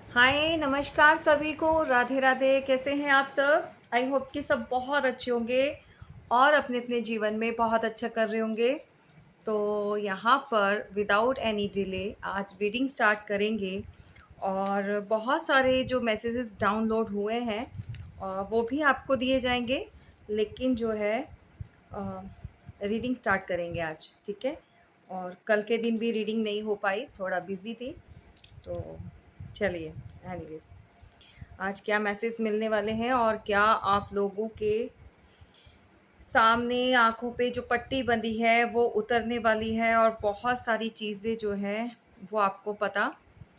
हाय नमस्कार सभी को, राधे राधे। कैसे हैं आप सब? आई होप कि सब बहुत अच्छे होंगे और अपने अपने जीवन में बहुत अच्छा कर रहे होंगे। तो यहाँ पर विदाउट एनी डिले आज रीडिंग स्टार्ट करेंगे। और बहुत सारे जो मैसेजेस डाउनलोड हुए हैं वो भी आपको दिए जाएंगे। लेकिन जो है रीडिंग स्टार्ट करेंगे आज, ठीक है। और कल के दिन भी रीडिंग नहीं हो पाई, थोड़ा बिजी थी। तो चलिए, एनीवेज आज क्या मैसेज मिलने वाले हैं और क्या आप लोगों के सामने आंखों पे जो पट्टी बंधी है वो उतरने वाली है और बहुत सारी चीज़ें जो है वो आपको पता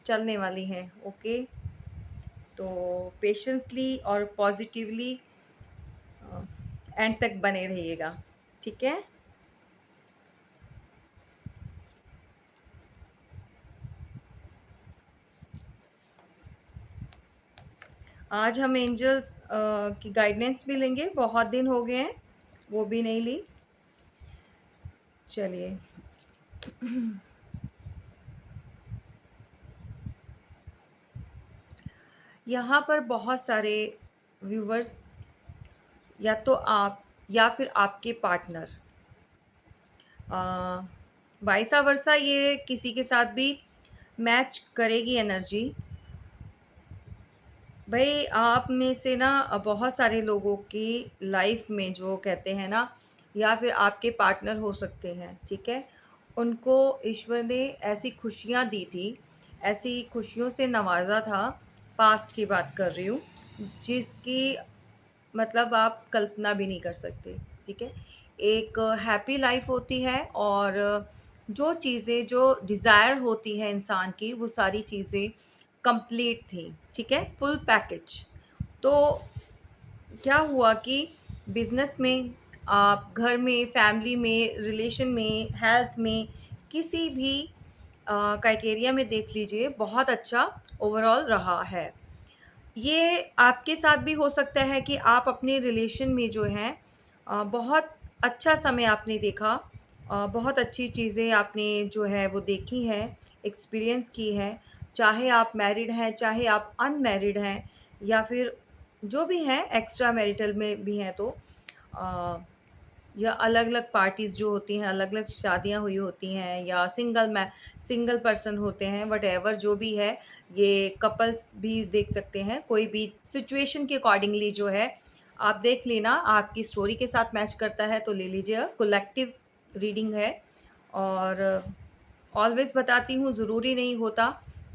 चलने वाली हैं। ओके, तो पेशेंसली और पॉजिटिवली एंड तक बने रहिएगा, ठीक है। आज हम एंजल्स की गाइडेंस भी लेंगे, बहुत दिन हो गए हैं वो भी नहीं ली। चलिए, यहाँ पर बहुत सारे व्यूवर्स, या तो आप या फिर आपके पार्टनर, वाइसा वर्सा, ये किसी के साथ भी मैच करेगी एनर्जी। भाई आप में से ना बहुत सारे लोगों की लाइफ में जो कहते हैं ना, या फिर आपके पार्टनर हो सकते हैं, ठीक है। उनको ईश्वर ने ऐसी खुशियाँ दी थी, ऐसी खुशियों से नवाजा था। पास्ट की बात कर रही हूँ, जिसकी मतलब आप कल्पना भी नहीं कर सकते, ठीक है। एक हैप्पी लाइफ होती है और जो चीज़ें जो डिज़ायर होती है इंसान की वो सारी चीज़ें कंप्लीट थी, ठीक है, फुल पैकेज। तो क्या हुआ कि बिजनेस में, आप घर में, फैमिली में, रिलेशन में, हेल्थ में, किसी भी क्राइटेरिया में देख लीजिए, बहुत अच्छा ओवरऑल रहा है। ये आपके साथ भी हो सकता है कि आप अपने रिलेशन में जो है बहुत अच्छा समय आपने देखा, बहुत अच्छी चीज़ें आपने जो है वो देखी हैं, एक्सपीरियंस की है। चाहे आप मैरिड हैं, चाहे आप अनमैरिड हैं, या फिर जो भी हैं एक्स्ट्रा मैरिटल में भी हैं, तो अ, या अलग अलग पार्टीज़ जो होती हैं, अलग अलग शादियां हुई होती हैं, या सिंगल पर्सन होते हैं, वट जो भी है। ये कपल्स भी देख सकते हैं, कोई भी सिचुएशन के अकॉर्डिंगली जो है आप देख लेना। आपकी स्टोरी के साथ मैच करता है तो ले लीजिए, कलेक्टिव रीडिंग है। और ऑलवेज़ बताती हूँ, ज़रूरी नहीं होता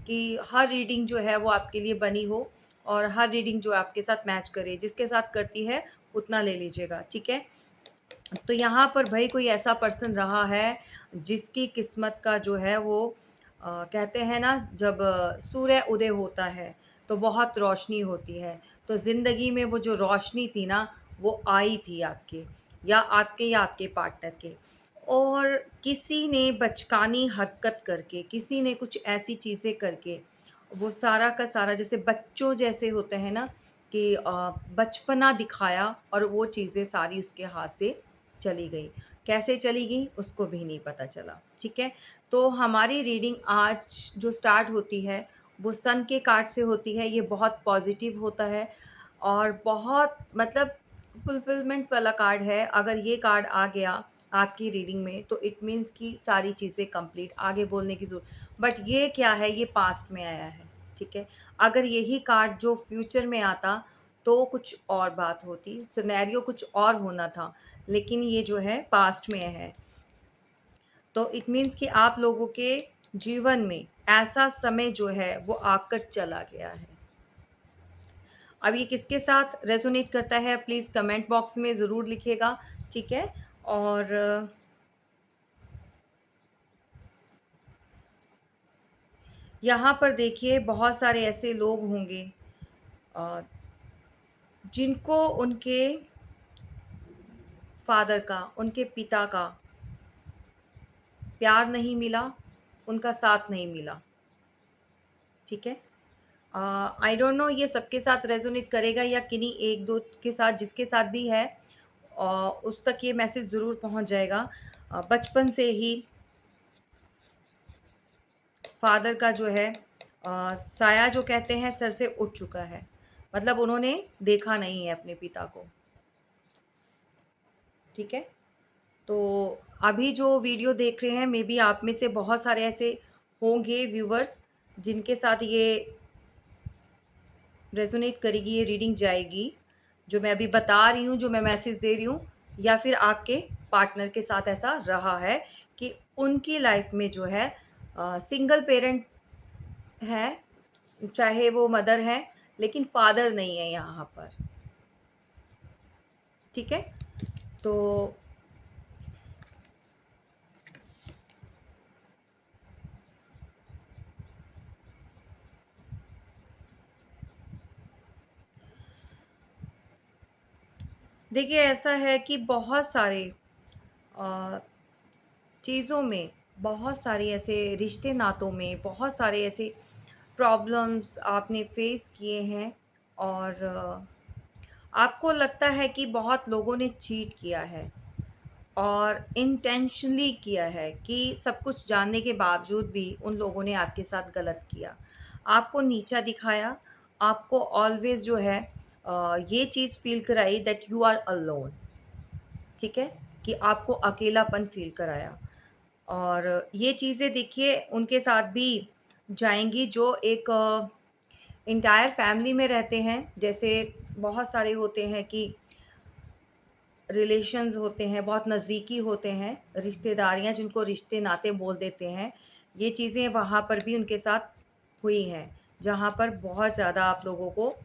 कि हर रीडिंग जो है वो आपके लिए बनी हो और हर रीडिंग जो आपके साथ मैच करे। जिसके साथ करती है उतना ले लीजिएगा, ठीक है। तो यहाँ पर भाई कोई ऐसा पर्सन रहा है जिसकी किस्मत का जो है वो कहते हैं ना, जब सूर्य उदय होता है तो बहुत रोशनी होती है। तो ज़िंदगी में वो जो रोशनी थी ना, वो आई थी आपके, या आपके पार्टनर के। और किसी ने बचकानी हरकत करके, किसी ने कुछ ऐसी चीज़ें करके, वो सारा का सारा जैसे बच्चों जैसे होते हैं ना, कि बचपना दिखाया और वो चीज़ें सारी उसके हाथ से चली गई। कैसे चली गई उसको भी नहीं पता चला, ठीक है। तो हमारी रीडिंग आज जो स्टार्ट होती है वो सन के कार्ड से होती है। ये बहुत पॉजिटिव होता है और बहुत मतलब फुलफिलमेंट वाला कार्ड है। अगर ये कार्ड आ गया आपकी रीडिंग में तो इट मीन्स कि सारी चीज़ें कंप्लीट, आगे बोलने की ज़रूरत। बट ये क्या है, ये पास्ट में आया है, ठीक है। अगर यही कार्ड जो फ्यूचर में आता तो कुछ और बात होती, सिनेरियो कुछ और होना था। लेकिन ये जो है पास्ट में है, तो इट मीन्स कि आप लोगों के जीवन में ऐसा समय जो है वो आकर चला गया है। अब ये किसके साथ रेजोनेट करता है प्लीज़ कमेंट बॉक्स में ज़रूर लिखिएगा, ठीक है। और यहाँ पर देखिए बहुत सारे ऐसे लोग होंगे अ, जिनको उनके फादर का, उनके पिता का प्यार नहीं मिला, उनका साथ नहीं मिला, ठीक है। आई डोंट नो ये सबके साथ रेजोनेट करेगा या किन्हीं एक दो के साथ, जिसके साथ भी है उस तक ये मैसेज ज़रूर पहुंच जाएगा। बचपन से ही फादर का जो है साया जो कहते हैं सर से उठ चुका है, मतलब उन्होंने देखा नहीं है अपने पिता को। ठीक है? तो अभी जो वीडियो देख रहे हैं, मे बी आप में से बहुत सारे ऐसे होंगे व्यूवर्स जिनके साथ ये रेजोनेट करेगी, ये रीडिंग जाएगी, जो मैं अभी बता रही हूँ, जो मैं मैसेज दे रही हूँ, या फिर आपके पार्टनर के साथ ऐसा रहा है कि उनकी लाइफ में जो है सिंगल पेरेंट है, चाहे वो मदर है, लेकिन फादर नहीं है यहाँ पर। ठीक है? तो देखिए, ऐसा है कि बहुत सारे अ, चीज़ों में, बहुत सारे ऐसे रिश्ते नातों में बहुत सारे ऐसे प्रॉब्लम्स आपने फेस किए हैं, और आपको लगता है कि बहुत लोगों ने चीट किया है और इंटेंशनली किया है, कि सब कुछ जानने के बावजूद भी उन लोगों ने आपके साथ गलत किया, आपको नीचा दिखाया, आपको ऑलवेज़ जो है ये चीज़ फ़ील कराई दैट यू आर अलोन। ठीक है? कि आपको अकेलापन फ़ील कराया। और ये चीज़ें देखिए उनके साथ भी जाएँगी जो एक एंटायर फैमिली में रहते हैं। जैसे बहुत सारे होते हैं कि रिलेशंस होते हैं, बहुत नज़दीकी होते हैं, रिश्तेदारियाँ जिनको रिश्ते नाते बोल देते हैं। ये चीज़ें वहाँ पर भी उनके साथ हुई हैं, जहाँ पर बहुत ज़्यादा आप लोगों को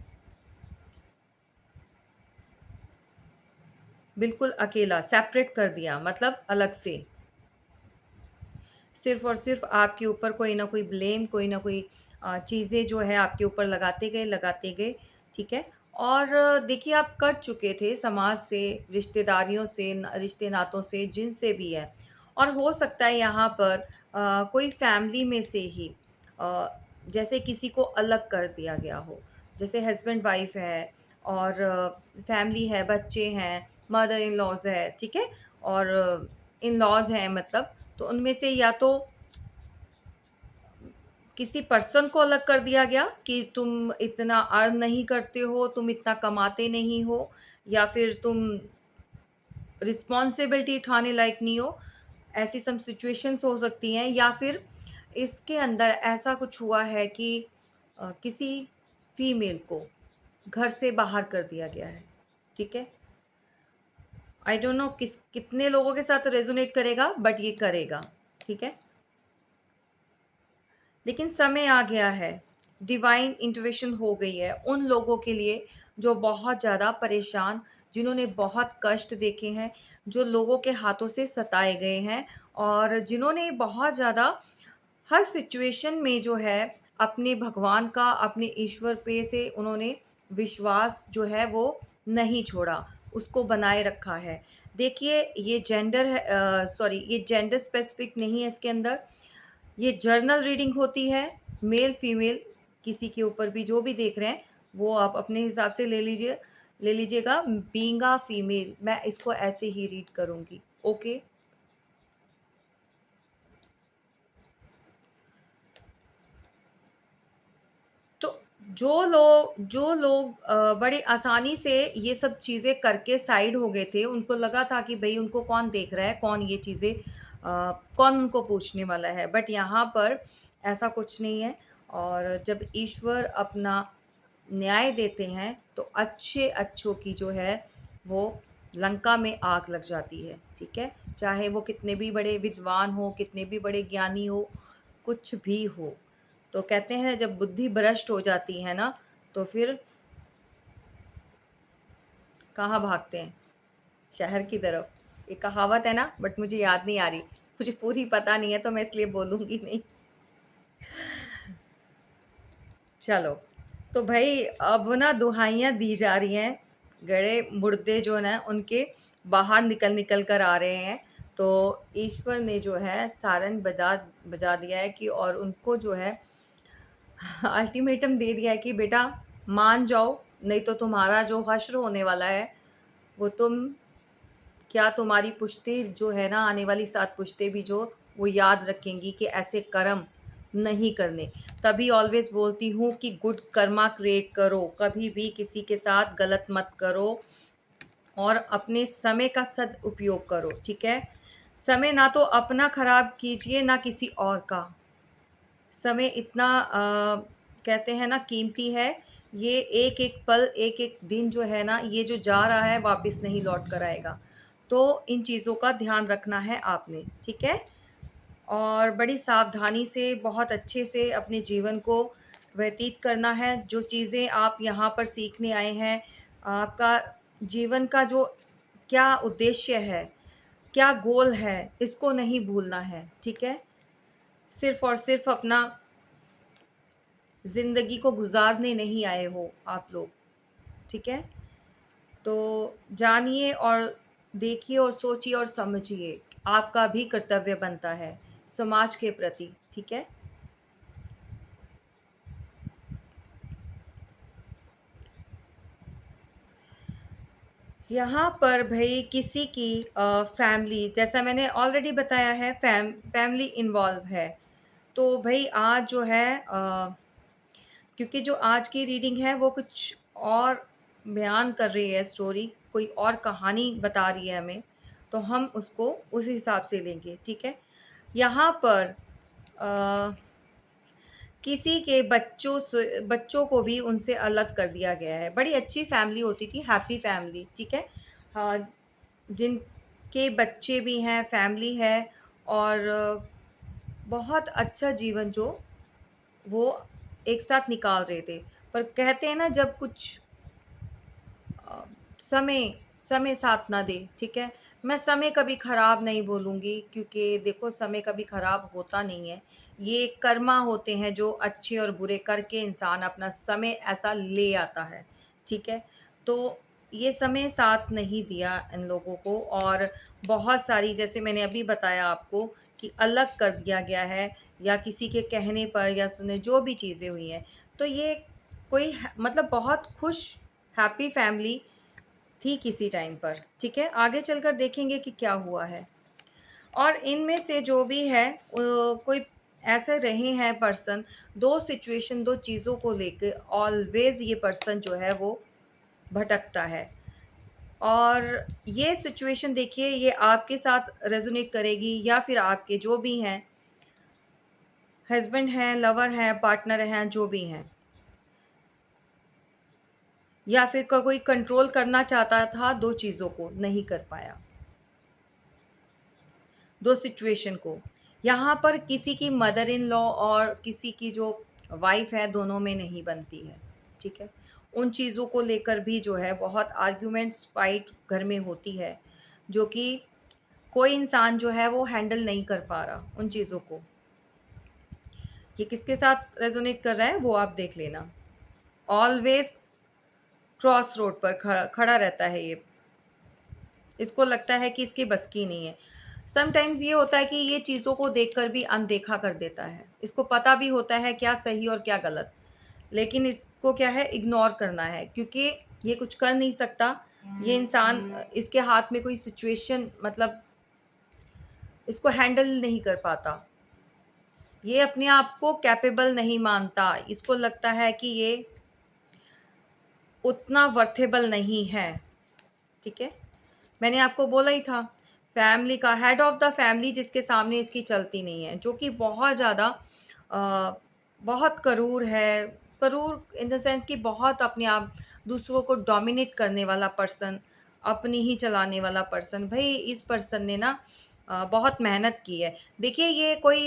बिल्कुल अकेला सेपरेट कर दिया, मतलब अलग से। सिर्फ़ और सिर्फ़ आपके ऊपर कोई ना कोई ब्लेम, कोई ना कोई चीज़ें जो है आपके ऊपर लगाते गए, ठीक है? और देखिए, आप कट चुके थे समाज से, रिश्तेदारियों से, न रिश्ते नातों से, जिनसे भी है। और हो सकता है यहाँ पर कोई फैमिली में से ही अ, जैसे किसी को अलग कर दिया गया हो। जैसे हस्बैंड वाइफ़ है और फैमिली है, बच्चे हैं, मदर इन लॉज़ है, ठीक है? और इन लॉज़ हैं, मतलब तो उनमें से या तो किसी पर्सन को अलग कर दिया गया कि तुम इतना अर्न नहीं करते हो, तुम इतना कमाते नहीं हो, या फिर तुम रिस्पॉन्सिबिलिटी उठाने लायक नहीं हो। ऐसी सम सिचुएशंस हो सकती हैं, या फिर इसके अंदर ऐसा कुछ हुआ है कि किसी फीमेल को घर से बाहर कर दिया गया है। ठीक है? आई डोंट नो कितने लोगों के साथ रेजोनेट करेगा, बट ये करेगा। ठीक है? लेकिन समय आ गया है, डिवाइन इंटुइशन हो गई है उन लोगों के लिए जो बहुत ज़्यादा परेशान, जिन्होंने बहुत कष्ट देखे हैं, जो लोगों के हाथों से सताए गए हैं, और जिन्होंने बहुत ज़्यादा हर सिचुएशन में जो है अपने भगवान का, अपने ईश्वर पे से उन्होंने विश्वास जो है वो नहीं छोड़ा, उसको बनाए रखा है। देखिए, ये जेंडर है, सॉरी, ये जेंडर स्पेसिफिक नहीं है इसके अंदर। ये जर्नल रीडिंग होती है, मेल फीमेल किसी के ऊपर भी जो भी देख रहे हैं वो आप अपने हिसाब से ले लीजिएगा। बीइंग अ फीमेल मैं इसको ऐसे ही रीड करूँगी। ओके? तो जो लोग बड़े आसानी से ये सब चीज़ें करके साइड हो गए थे, उनको लगा था कि भई उनको कौन देख रहा है, कौन ये चीज़ें कौन उनको पूछने वाला है। बट यहाँ पर ऐसा कुछ नहीं है, और जब ईश्वर अपना न्याय देते हैं, तो अच्छे-अच्छों की जो है वो लंका में आग लग जाती है, ठीक है? चाहे वो कितने भी बड़े विद्वान हों, कितने भी बड़े ज्ञानी हो, कुछ भी हो। तो कहते हैं जब बुद्धि भ्रष्ट हो जाती है ना, तो फिर कहाँ भागते हैं? शहर की तरफ। एक कहावत है ना, बट मुझे याद नहीं आ रही। मुझे पूरी पता नहीं है, तो मैं इसलिए बोलूँगी नहीं। चलो, तो भई अब ना दुहाइयाँ दी जा रही हैं, गड़े मुर्दे जो ना उनके बाहर निकल कर आ रहे हैं। तो ईश्वर ने जो है सारन बजा बजा दिया है कि, और उनको जो है अल्टीमेटम दे दिया है कि बेटा मान जाओ, नहीं तो तुम्हारा जो हश्र होने वाला है वो क्या तुम्हारी पुश्तें जो है ना, आने वाली 7 पुश्तें भी जो वो याद रखेंगी कि ऐसे कर्म नहीं करने। तभी ऑलवेज़ बोलती हूँ कि गुड कर्मा क्रिएट करो, कभी भी किसी के साथ गलत मत करो और अपने समय का सदुपयोग करो, ठीक है? समय ना तो अपना खराब कीजिए, ना किसी और का। समय इतना कहते हैं ना कीमती है, ये एक-एक पल, एक-एक दिन जो है ना, ये जो जा रहा है वापस नहीं लौट कर आएगा। तो इन चीज़ों का ध्यान रखना है आपने, ठीक है? और बड़ी सावधानी से, बहुत अच्छे से अपने जीवन को व्यतीत करना है। जो चीज़ें आप यहाँ पर सीखने आए हैं, आपका जीवन का जो क्या उद्देश्य है, क्या गोल है, इसको नहीं भूलना है, ठीक है? सिर्फ़ और सिर्फ़ अपना ज़िंदगी को गुज़ारने नहीं आए हो आप लोग, ठीक है? तो जानिए और देखिए और सोचिए और समझिए, आपका भी कर्तव्य बनता है समाज के प्रति, ठीक है? यहाँ पर भई किसी की फैमिली, जैसा मैंने ऑलरेडी बताया है, फैमिली इन्वॉल्व है। तो भई आज जो है क्योंकि जो आज की रीडिंग है वो कुछ और बयान कर रही है स्टोरी, कोई और कहानी बता रही है हमें, तो हम उसको उस हिसाब से लेंगे, ठीक है? यहाँ पर अ, किसी के बच्चों को भी उनसे अलग कर दिया गया है। बड़ी अच्छी फैमिली होती थी, हैप्पी फैमिली, ठीक है? हाँ, जिनके बच्चे भी हैं, फैमिली है और बहुत अच्छा जीवन जो वो एक साथ निकाल रहे थे। पर कहते हैं ना जब कुछ अ, समय समय साथ ना दे, ठीक है? मैं समय कभी खराब नहीं बोलूँगी क्योंकि देखो समय कभी खराब होता नहीं है। ये कर्मा होते हैं जो अच्छे और बुरे करके इंसान अपना समय ऐसा ले आता है, ठीक है? तो ये समय साथ नहीं दिया इन लोगों को और बहुत सारी, जैसे मैंने अभी बताया आपको, कि अलग कर दिया गया है या किसी के कहने पर या सुने जो भी चीज़ें हुई हैं। तो ये कोई मतलब बहुत खुश हैप्पी फैमिली थी किसी टाइम पर, ठीक है? आगे चलकर देखेंगे कि क्या हुआ है। और इनमें से जो भी है कोई ऐसे रहे हैं पर्सन, 2 सिचुएशन, 2 चीज़ों को लेके ऑलवेज़ ये पर्सन जो है वो भटकता है। और ये सिचुएशन देखिए, ये आपके साथ रेज़ोनेट करेगी या फिर आपके जो भी हैं, हस्बैंड हैं, लवर हैं, पार्टनर हैं, जो भी हैं। या फिर कोई कंट्रोल करना चाहता था 2 चीज़ों को, नहीं कर पाया। 2 सिचुएशन को। यहाँ पर किसी की मदर इन लॉ और किसी की जो वाइफ़ है, दोनों में नहीं बनती है, ठीक है? उन चीज़ों को लेकर भी जो है बहुत आर्ग्यूमेंट्स, फाइट घर में होती है, जो कि कोई इंसान जो है वो हैंडल नहीं कर पा रहा उन चीज़ों को। ये किसके साथ रेज़ोनेट कर रहा है वो आप देख लेना। ऑलवेज़ क्रॉस रोड पर खड़ा रहता है ये। इसको लगता है कि इसकी बस की नहीं है। समटाइम्स ये होता है कि ये चीज़ों को देखकर भी अनदेखा कर देता है। इसको पता भी होता है क्या सही और क्या गलत, लेकिन इसको क्या है, इग्नोर करना है क्योंकि ये कुछ कर नहीं सकता। ये इंसान इसके हाथ में कोई सिचुएशन मतलब इसको हैंडल नहीं कर पाता। ये अपने आप को कैपेबल नहीं मानता। इसको लगता है कि ये उतना वर्थेबल नहीं है, ठीक है? मैंने आपको बोला ही था, फैमिली का हेड ऑफ़ द फैमिली जिसके सामने इसकी चलती नहीं है, जो कि बहुत ज़्यादा बहुत करूर है। करूर इन द सेंस कि बहुत अपने आप दूसरों को डोमिनेट करने वाला पर्सन, अपनी ही चलाने वाला पर्सन। भई इस पर्सन ने ना बहुत मेहनत की है। देखिए ये कोई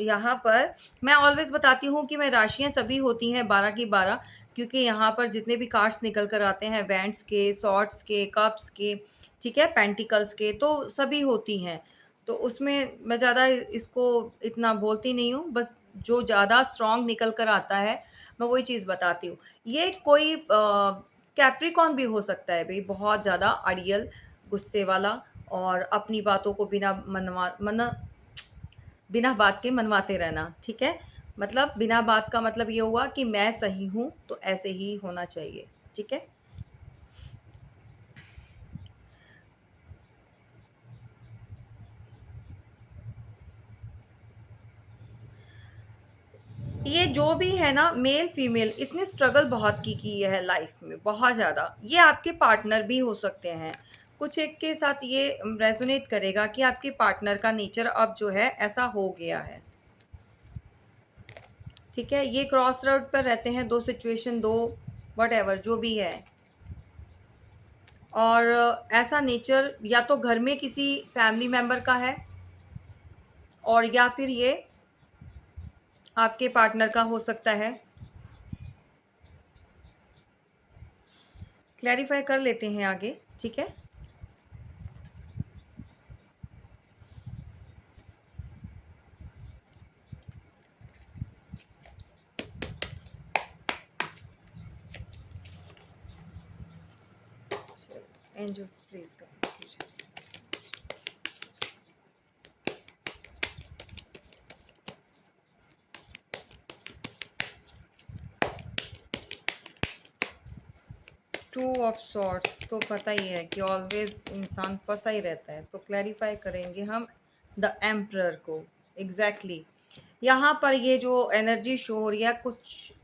यहाँ पर मैं ऑलवेज़ बताती हूँ कि मैं राशियाँ सभी होती हैं 12 की 12, क्योंकि यहाँ पर जितने भी कार्ड्स निकल कर आते हैं, वैंड्स के, सॉर्ड्स के, कप्स के, ठीक है, पेंटिकल्स के, तो सभी होती हैं। तो उसमें मैं ज़्यादा इसको इतना बोलती नहीं हूँ, बस जो ज़्यादा स्ट्रॉन्ग निकल कर आता है, मैं वही चीज़ बताती हूँ। ये कोई कैप्रिकॉर्न भी हो सकता है भई, बहुत ज़्यादा अड़ियल, गुस्से वाला और अपनी बातों को बिना बात के मनवाते रहना, ठीक है? मतलब बिना बात का मतलब ये हुआ कि मैं सही हूँ, तो ऐसे ही होना चाहिए, ठीक है? ये जो भी है ना, मेल फीमेल, इसने स्ट्रगल बहुत की है लाइफ में, बहुत ज़्यादा। ये आपके पार्टनर भी हो सकते हैं। कुछ एक के साथ ये रेजोनेट करेगा कि आपके पार्टनर का नेचर अब जो है ऐसा हो गया है। ठीक है, ये क्रॉस रोड पर रहते हैं, दो सिचुएशन, दो वट एवर जो भी है। और ऐसा नेचर या तो घर में किसी फैमिली मेंबर का है, और या फिर ये आपके पार्टनर का हो सकता है। क्लैरिफाई कर लेते हैं आगे, ठीक है। 2 प्लीज कर। 2 ऑफ सॉर्ट्स तो पता ही है कि ऑलवेज इंसान फंसा ही रहता है, तो क्लैरिफाई करेंगे हम द एम्परर को। एग्जैक्टली यहाँ पर ये जो एनर्जी शो हो रही है कुछ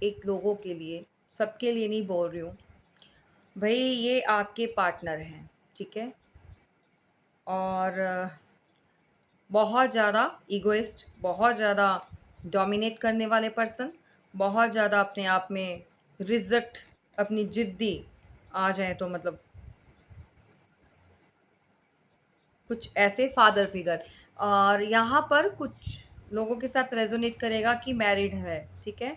एक लोगों के लिए, सबके लिए नहीं बोल रही हूँ भाई, ये आपके पार्टनर हैं, ठीक है। और बहुत ज़्यादा इगोइस्ट, बहुत ज़्यादा डोमिनेट करने वाले पर्सन, बहुत ज़्यादा अपने आप में रिजल्ट, अपनी जिद्दी आ जाए तो मतलब कुछ ऐसे फादर फिगर। और यहाँ पर कुछ लोगों के साथ रेजोनेट करेगा कि मैरिड है, ठीक है।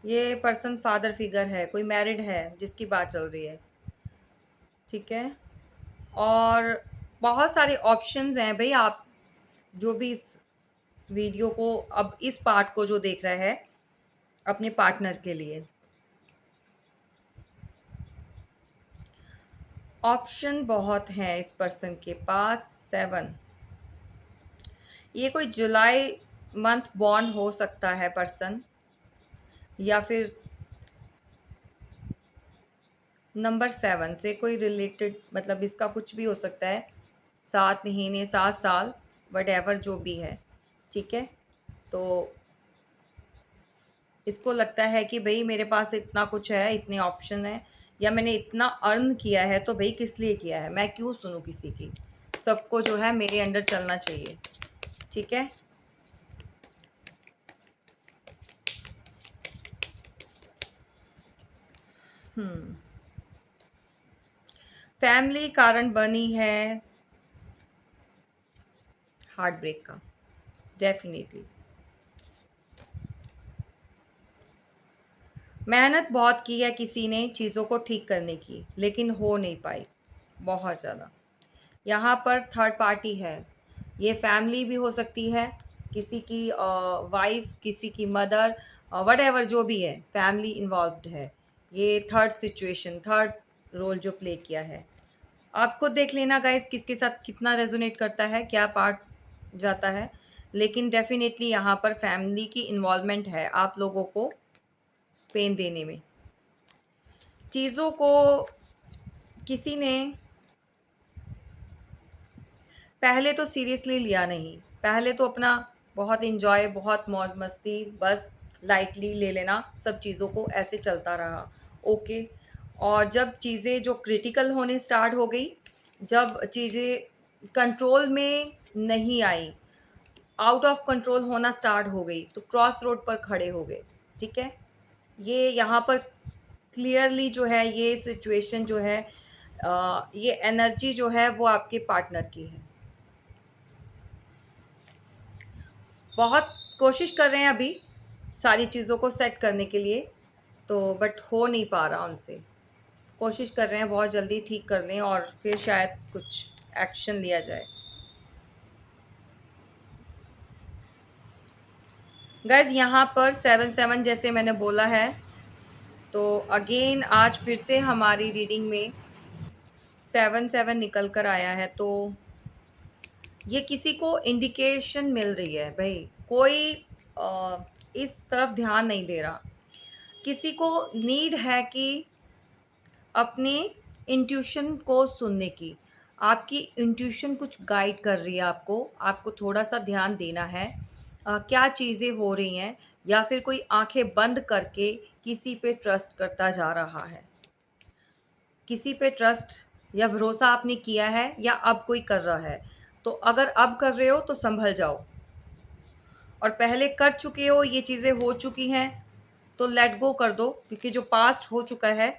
ये पर्सन फादर फिगर है, कोई मैरिड है जिसकी बात चल रही है, ठीक है। और बहुत सारे ऑप्शंस हैं भाई, आप जो भी इस वीडियो को, अब इस पार्ट को जो देख रहा है अपने पार्टनर के लिए, ऑप्शन बहुत हैं इस पर्सन के पास। 7, ये कोई जुलाई मंथ बॉर्न हो सकता है पर्सन, या फिर नंबर 7 से कोई रिलेटेड, मतलब इसका कुछ भी हो सकता है। 7 महीने, 7 साल, वट एवर जो भी है, ठीक है। तो इसको लगता है कि भाई मेरे पास इतना कुछ है, इतने ऑप्शन है, या मैंने इतना अर्न किया है, तो भाई किस लिए किया है, मैं क्यों सुनूं किसी की, सबको जो है मेरे अंडर चलना चाहिए, ठीक है। फैमिली कारण बनी है हार्ट ब्रेक का, डेफिनेटली। मेहनत बहुत की है किसी ने चीज़ों को ठीक करने की, लेकिन हो नहीं पाई, बहुत ज़्यादा। यहाँ पर थर्ड पार्टी है, ये फैमिली भी हो सकती है, किसी की वाइफ, किसी की मदर, वट एवर जो भी है, फैमिली इन्वॉल्व्ड है। ये थर्ड सिचुएशन, थर्ड रोल जो प्ले किया है। आप खुद देख लेना गाइस किसके साथ कितना रेजोनेट करता है, क्या पार्ट जाता है। लेकिन डेफिनेटली यहाँ पर फैमिली की इन्वॉल्वमेंट है आप लोगों को पेन देने में। चीज़ों को किसी ने पहले तो सीरियसली लिया नहीं, पहले तो अपना बहुत इन्जॉय, बहुत मौज मस्ती, बस लाइटली ले लेना सब चीज़ों को, ऐसे चलता रहा, ओके। और जब चीज़ें जो क्रिटिकल होने स्टार्ट हो गई, जब चीज़ें कंट्रोल में नहीं आई, आउट ऑफ कंट्रोल होना स्टार्ट हो गई, तो क्रॉस रोड पर खड़े हो गए, ठीक है। ये यहाँ पर क्लियरली जो है ये सिचुएशन जो है, ये एनर्जी जो है वो आपके पार्टनर की है। बहुत कोशिश कर रहे हैं अभी सारी चीज़ों को सेट करने के लिए, तो बट हो नहीं पा रहा उनसे। कोशिश कर रहे हैं बहुत जल्दी ठीक कर लें और फिर शायद कुछ एक्शन लिया जाए। गाइज यहाँ पर 7 7 जैसे मैंने बोला है, तो अगेन आज फिर से हमारी रीडिंग में 7 7 निकल कर आया है। तो ये किसी को इंडिकेशन मिल रही है भाई, कोई इस तरफ ध्यान नहीं दे रहा, किसी को नीड है कि अपने इंट्यूशन को सुनने की। आपकी इंट्यूशन कुछ गाइड कर रही है आपको, आपको थोड़ा सा ध्यान देना है। क्या चीज़ें हो रही हैं, या फिर कोई आंखें बंद करके किसी पे ट्रस्ट करता जा रहा है। किसी पे ट्रस्ट या भरोसा आपने किया है या अब कोई कर रहा है, तो अगर अब कर रहे हो तो संभल जाओ, और पहले कर चुके हो, ये चीज़ें हो चुकी हैं, तो लेट गो कर दो, क्योंकि जो पास्ट हो चुका है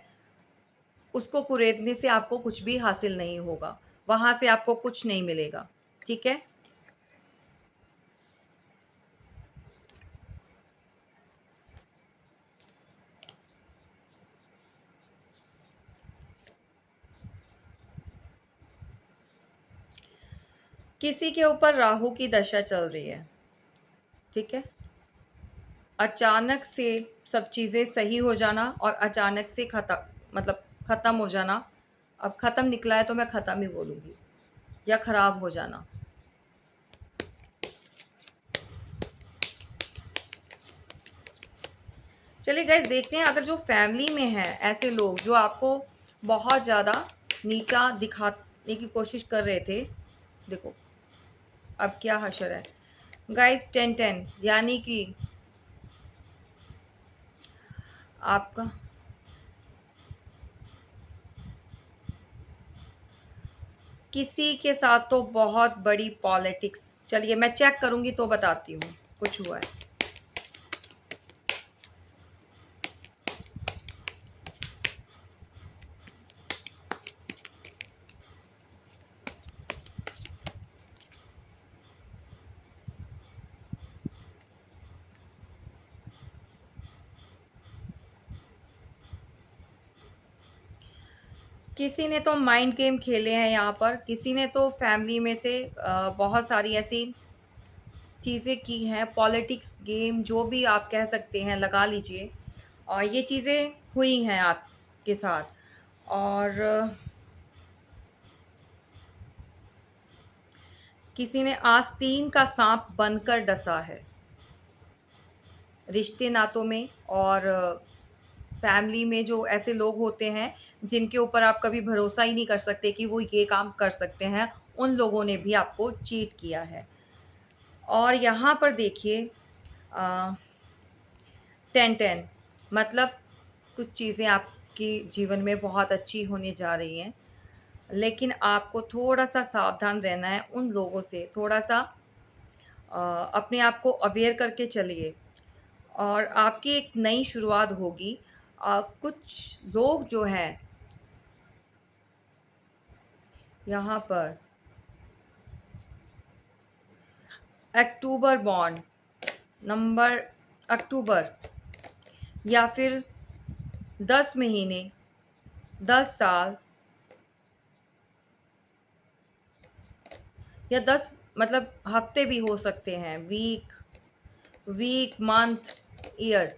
उसको कुरेदने से आपको कुछ भी हासिल नहीं होगा, वहाँ से आपको कुछ नहीं मिलेगा। ठीक है? किसी के ऊपर राहु की दशा चल रही है। ठीक है? अचानक से सब चीज़ें सही हो जाना और अचानक से मतलब ख़त्म हो जाना। अब ख़त्म निकला है तो मैं ख़त्म ही बोलूँगी, या ख़राब हो जाना। चलिए गाइस, देखते हैं अगर जो फैमिली में है ऐसे लोग जो आपको बहुत ज़्यादा नीचा दिखाने की कोशिश कर रहे थे। देखो अब क्या हशर है गाइस, 10-10 यानी कि आपका किसी के साथ तो बहुत बड़ी पॉलिटिक्स। चलिए मैं चेक करूंगी तो बताती हूँ कुछ हुआ है। किसी ने तो माइंड गेम खेले हैं यहाँ पर, किसी ने तो फैमिली में से बहुत सारी ऐसी चीज़ें की हैं, पॉलिटिक्स गेम जो भी आप कह सकते हैं लगा लीजिए, और ये चीज़ें हुई हैं आपके साथ। और किसी ने आस्तीन का सांप बनकर डसा है रिश्ते नातों में, और फैमिली में जो ऐसे लोग होते हैं जिनके ऊपर आप कभी भरोसा ही नहीं कर सकते कि वो ये काम कर सकते हैं, उन लोगों ने भी आपको चीट किया है। और यहाँ पर देखिए 10-10 मतलब कुछ चीज़ें आपकी जीवन में बहुत अच्छी होने जा रही हैं, लेकिन आपको थोड़ा सा सावधान रहना है उन लोगों से, थोड़ा सा अपने आप को अवेयर करके चलिए, और आपकी एक नई शुरुआत होगी। कुछ लोग जो हैं यहाँ पर अक्टूबर बॉन्ड नंबर, अक्टूबर या फिर 10 महीने, 10 साल, या 10 मतलब हफ्ते भी हो सकते हैं, वीक, मंथ, ईयर।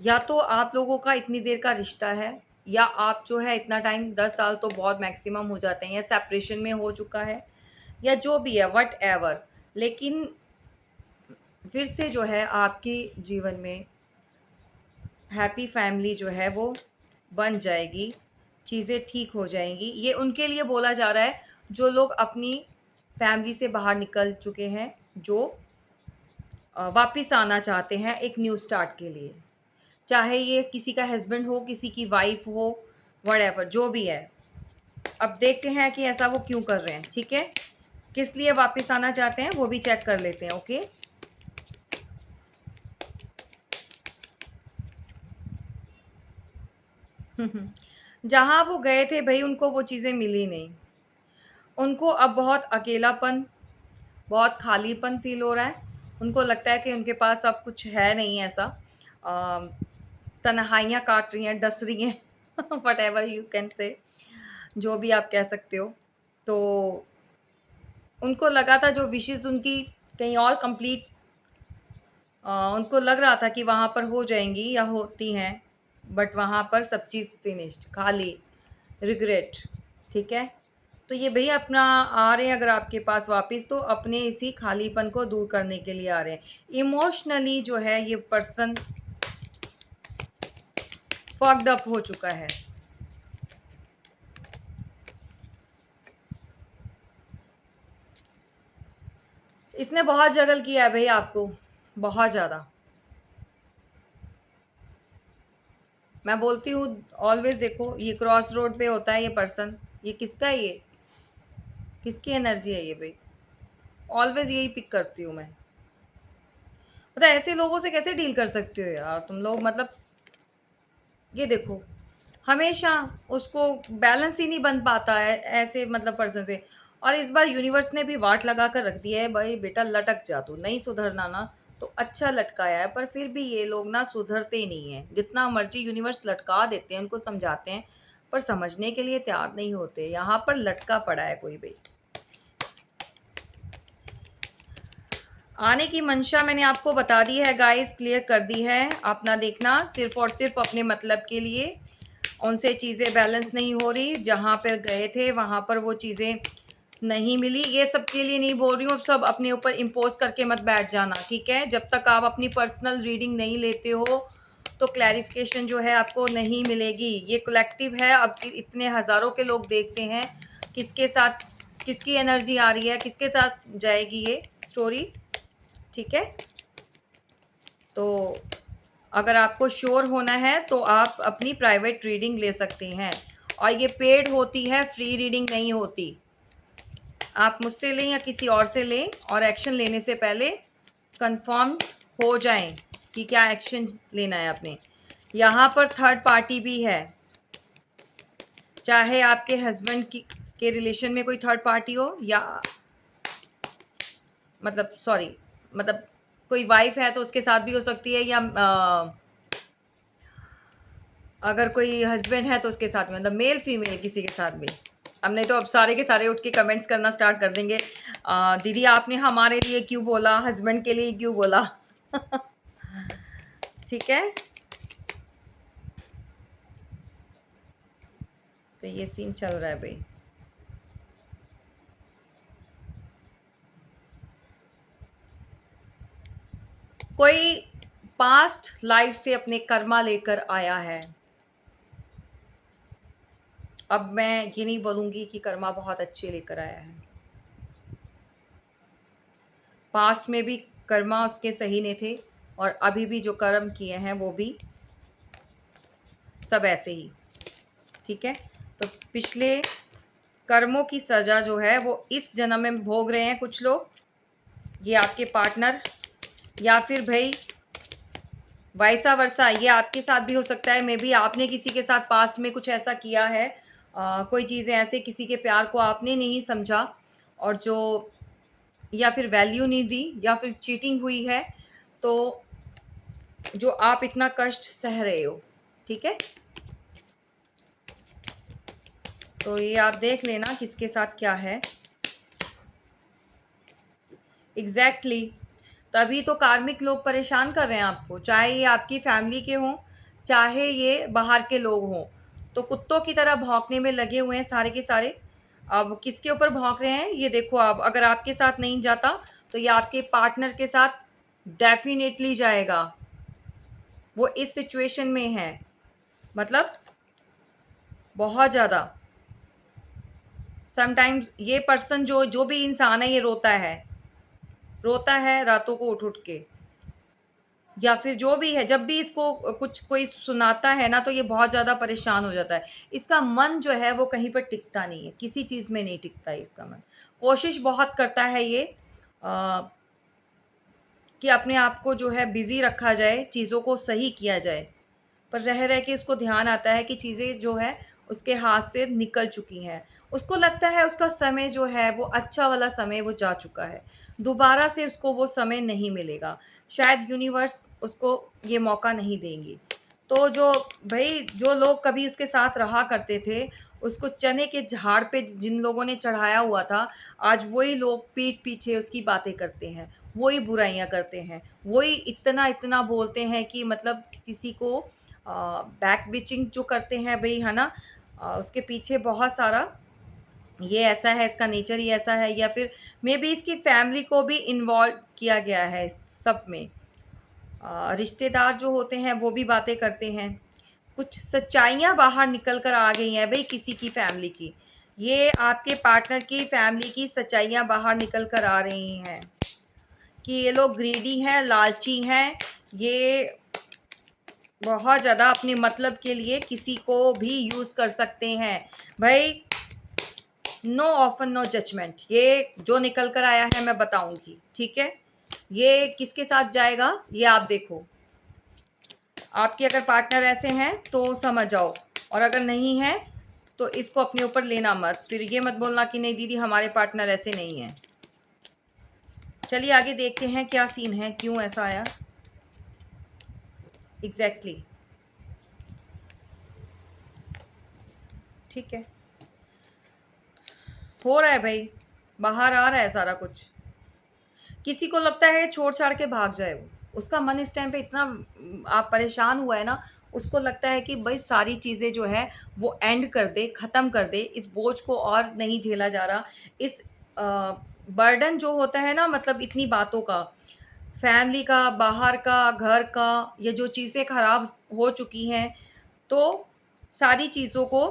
या तो आप लोगों का इतनी देर का रिश्ता है, या आप जो है इतना टाइम, 10 साल तो बहुत मैक्सिमम हो जाते हैं, या सेपरेशन में हो चुका है, या जो भी है वट एवर। लेकिन फिर से जो है आपकी जीवन में हैप्पी फैमिली जो है वो बन जाएगी, चीज़ें ठीक हो जाएंगी। ये उनके लिए बोला जा रहा है जो लोग अपनी फैमिली से बाहर निकल चुके हैं, जो वापस आना चाहते हैं एक न्यू स्टार्ट के लिए, चाहे ये किसी का हस्बैंड हो, किसी की वाइफ हो, व्हाटएवर जो भी है। अब देखते हैं कि ऐसा वो क्यों कर रहे हैं। ठीक है? किस लिए वापस आना चाहते हैं वो भी चेक कर लेते हैं। ओके? जहाँ वो गए थे भई उनको वो चीज़ें मिली नहीं। उनको अब बहुत अकेलापन, बहुत खालीपन फ़ील हो रहा है। उनको लगता है कि उनके पास अब कुछ है नहीं ऐसा। तन्हाइयाँ काट रही हैं, डस रही हैं, व्हाटएवर यू कैन से, जो भी आप कह सकते हो। तो उनको लगा था जो विशेज़ उनकी कहीं और कंप्लीट, उनको लग रहा था कि वहाँ पर हो जाएँगी या होती हैं, बट वहाँ पर सब चीज़ फिनिश्ड, खाली, रिग्रेट। ठीक है? तो ये भैया अपना आ रहे हैं अगर आपके पास वापस, तो अपने इसी खालीपन को दूर करने के लिए आ रहे हैं। इमोशनली जो है ये पर्सन फक्ड अप हो चुका है। इसने बहुत जगल किया है भैया आपको, बहुत ज़्यादा। मैं बोलती हूँ ऑलवेज देखो, ये क्रॉस रोड पे होता है ये पर्सन, ये किसका है, ये किसकी एनर्जी है ये भाई? ऑलवेज यही पिक करती हूँ मैं। पता है ऐसे लोगों से कैसे डील कर सकते हो यार तुम लोग? मतलब ये देखो, हमेशा उसको बैलेंस ही नहीं बन पाता है ऐसे मतलब पर्सन से। और इस बार यूनिवर्स ने भी वाट लगा कर रख दिया है, भाई बेटा लटक जा, तू नहीं सुधरना ना तो अच्छा लटकाया है। पर फिर भी ये लोग ना सुधरते ही नहीं हैं, जितना मर्जी यूनिवर्स लटका देते हैं, उनको समझाते हैं पर समझने के लिए तैयार नहीं होते। यहाँ पर लटका पड़ा है कोई भाई। आने की मंशा मैंने आपको बता दी है गाइस, क्लियर कर दी है। अपना देखना सिर्फ और सिर्फ अपने मतलब के लिए, उनसे चीज़ें बैलेंस नहीं हो रही, जहाँ पर गए थे वहाँ पर वो चीज़ें नहीं मिली। ये सब के लिए नहीं बोल रही हूँ, सब अपने ऊपर इम्पोज करके मत बैठ जाना, ठीक है? जब तक आप अपनी पर्सनल रीडिंग नहीं लेते हो तो क्लैरिफिकेशन जो है आपको नहीं मिलेगी। ये कलेक्टिव है, अब इतने हज़ारों के लोग देखते हैं, किसके साथ किसकी एनर्जी आ रही है, किसके साथ जाएगी ये स्टोरी, ठीक है? तो अगर आपको श्योर होना है तो आप अपनी प्राइवेट रीडिंग ले सकते हैं, और ये पेड होती है, फ्री रीडिंग नहीं होती। आप मुझसे लें या किसी और से लें, और एक्शन लेने से पहले कंफर्म हो जाएं कि क्या एक्शन लेना है आपने। यहाँ पर थर्ड पार्टी भी है, चाहे आपके हस्बैंड की के रिलेशन में कोई थर्ड पार्टी हो, या मतलब सॉरी, मतलब कोई वाइफ है तो उसके साथ भी हो सकती है, या अगर कोई हस्बैंड है तो उसके साथ में, मतलब मेल फीमेल किसी के साथ भी। अब नहीं तो अब सारे के सारे उठ के कमेंट्स करना स्टार्ट कर देंगे, दीदी आपने हमारे लिए क्यों बोला, हस्बैंड के लिए क्यों बोला? ठीक है, तो ये सीन चल रहा है भाई। कोई पास्ट लाइफ से अपने कर्मा लेकर आया है। अब मैं ये नहीं बोलूँगी कि कर्मा बहुत अच्छे लेकर आया है, पास्ट में भी कर्मा उसके सही नहीं थे, और अभी भी जो कर्म किए हैं वो भी सब ऐसे ही, ठीक है? तो पिछले कर्मों की सज़ा जो है वो इस जन्म में भोग रहे हैं कुछ लोग, ये आपके पार्टनर, या फिर भाई वैसा वर्सा ये आपके साथ भी हो सकता है। मे बी आपने किसी के साथ पास्ट में कुछ ऐसा किया है, कोई चीज़ें ऐसे, किसी के प्यार को आपने नहीं समझा, और जो या फिर वैल्यू नहीं दी, या फिर चीटिंग हुई है, तो जो आप इतना कष्ट सह रहे हो, ठीक है? तो ये आप देख लेना किसके साथ क्या है एग्जैक्टली तभी तो कार्मिक लोग परेशान कर रहे हैं आपको, चाहे ये आपकी फैमिली के हों, चाहे ये बाहर के लोग हों। तो कुत्तों की तरह भौंकने में लगे हुए हैं सारे के सारे। अब किसके ऊपर भौंक रहे हैं ये देखो आप, अगर आपके साथ नहीं जाता तो ये आपके पार्टनर के साथ डेफिनेटली जाएगा। वो इस सिचुएशन में है, मतलब बहुत ज़्यादा। समटाइम्स ये पर्सन जो जो भी इंसान है ये रोता है रातों को उठ उठ के, या फिर जो भी है, जब भी इसको कुछ कोई सुनाता है ना तो ये बहुत ज़्यादा परेशान हो जाता है। इसका मन जो है वो कहीं पर टिकता नहीं है, किसी चीज़ में नहीं टिकता है इसका मन। कोशिश बहुत करता है ये कि अपने आप को जो है बिज़ी रखा जाए, चीज़ों को सही किया जाए, पर रह रह के उसको ध्यान आता है कि चीज़ें जो है उसके हाथ से निकल चुकी हैं। उसको लगता है उसका समय जो है वो अच्छा वाला समय वो जा चुका है, दोबारा से उसको वो समय नहीं मिलेगा। शायद यूनिवर्स उसको ये मौका नहीं देंगी। तो जो भई जो लोग कभी उसके साथ रहा करते थे, उसको चने के झाड़ पे जिन लोगों ने चढ़ाया हुआ था, आज वही लोग पीठ पीछे उसकी बातें करते हैं, वही बुराइयाँ करते हैं, वही इतना-इतना बोलते हैं कि मतलब किसी को बैक बिचिंग जो करते हैं भई, है ना? उसके पीछे बहुत सारा ये ऐसा है, इसका नेचर ही ऐसा है, या फिर मेबी इसकी फैमिली को भी इन्वॉल्व किया गया है इस सब में। रिश्तेदार जो होते हैं वो भी बातें करते हैं। कुछ सच्चाइयाँ बाहर निकल कर आ गई हैं भई किसी की फैमिली की। ये आपके पार्टनर की फैमिली की सच्चाइयाँ बाहर निकल कर आ रही हैं कि ये लोग ग्रीडी हैं, लालची हैं, ये बहुत ज़्यादा अपने मतलब के लिए किसी को भी यूज़ कर सकते हैं भाई। नो ऑफर नो जजमेंट, ये जो निकल कर आया है मैं बताऊंगी, ठीक है। ये किसके साथ जाएगा ये आप देखो। आपके अगर पार्टनर ऐसे हैं तो समझ जाओ, और अगर नहीं है तो इसको अपने ऊपर लेना मत, फिर ये मत बोलना कि नहीं दीदी हमारे पार्टनर ऐसे नहीं हैं। चलिए आगे देखते हैं क्या सीन है, क्यों ऐसा आया एग्जैक्टली exactly। ठीक है, हो रहा है भाई, बाहर आ रहा है सारा कुछ। किसी को लगता है छोड़ छाड़ के भाग जाए, वो उसका मन इस टाइम पे इतना आप परेशान हुआ है ना, उसको लगता है कि भाई सारी चीज़ें जो है वो एंड कर दे, ख़त्म कर दे, इस बोझ को और नहीं झेला जा रहा। इस बर्डन जो होता है ना, मतलब इतनी बातों का, फैमिली का, बाहर का, घर का, ये जो चीज़ें ख़राब हो चुकी हैं, तो सारी चीज़ों को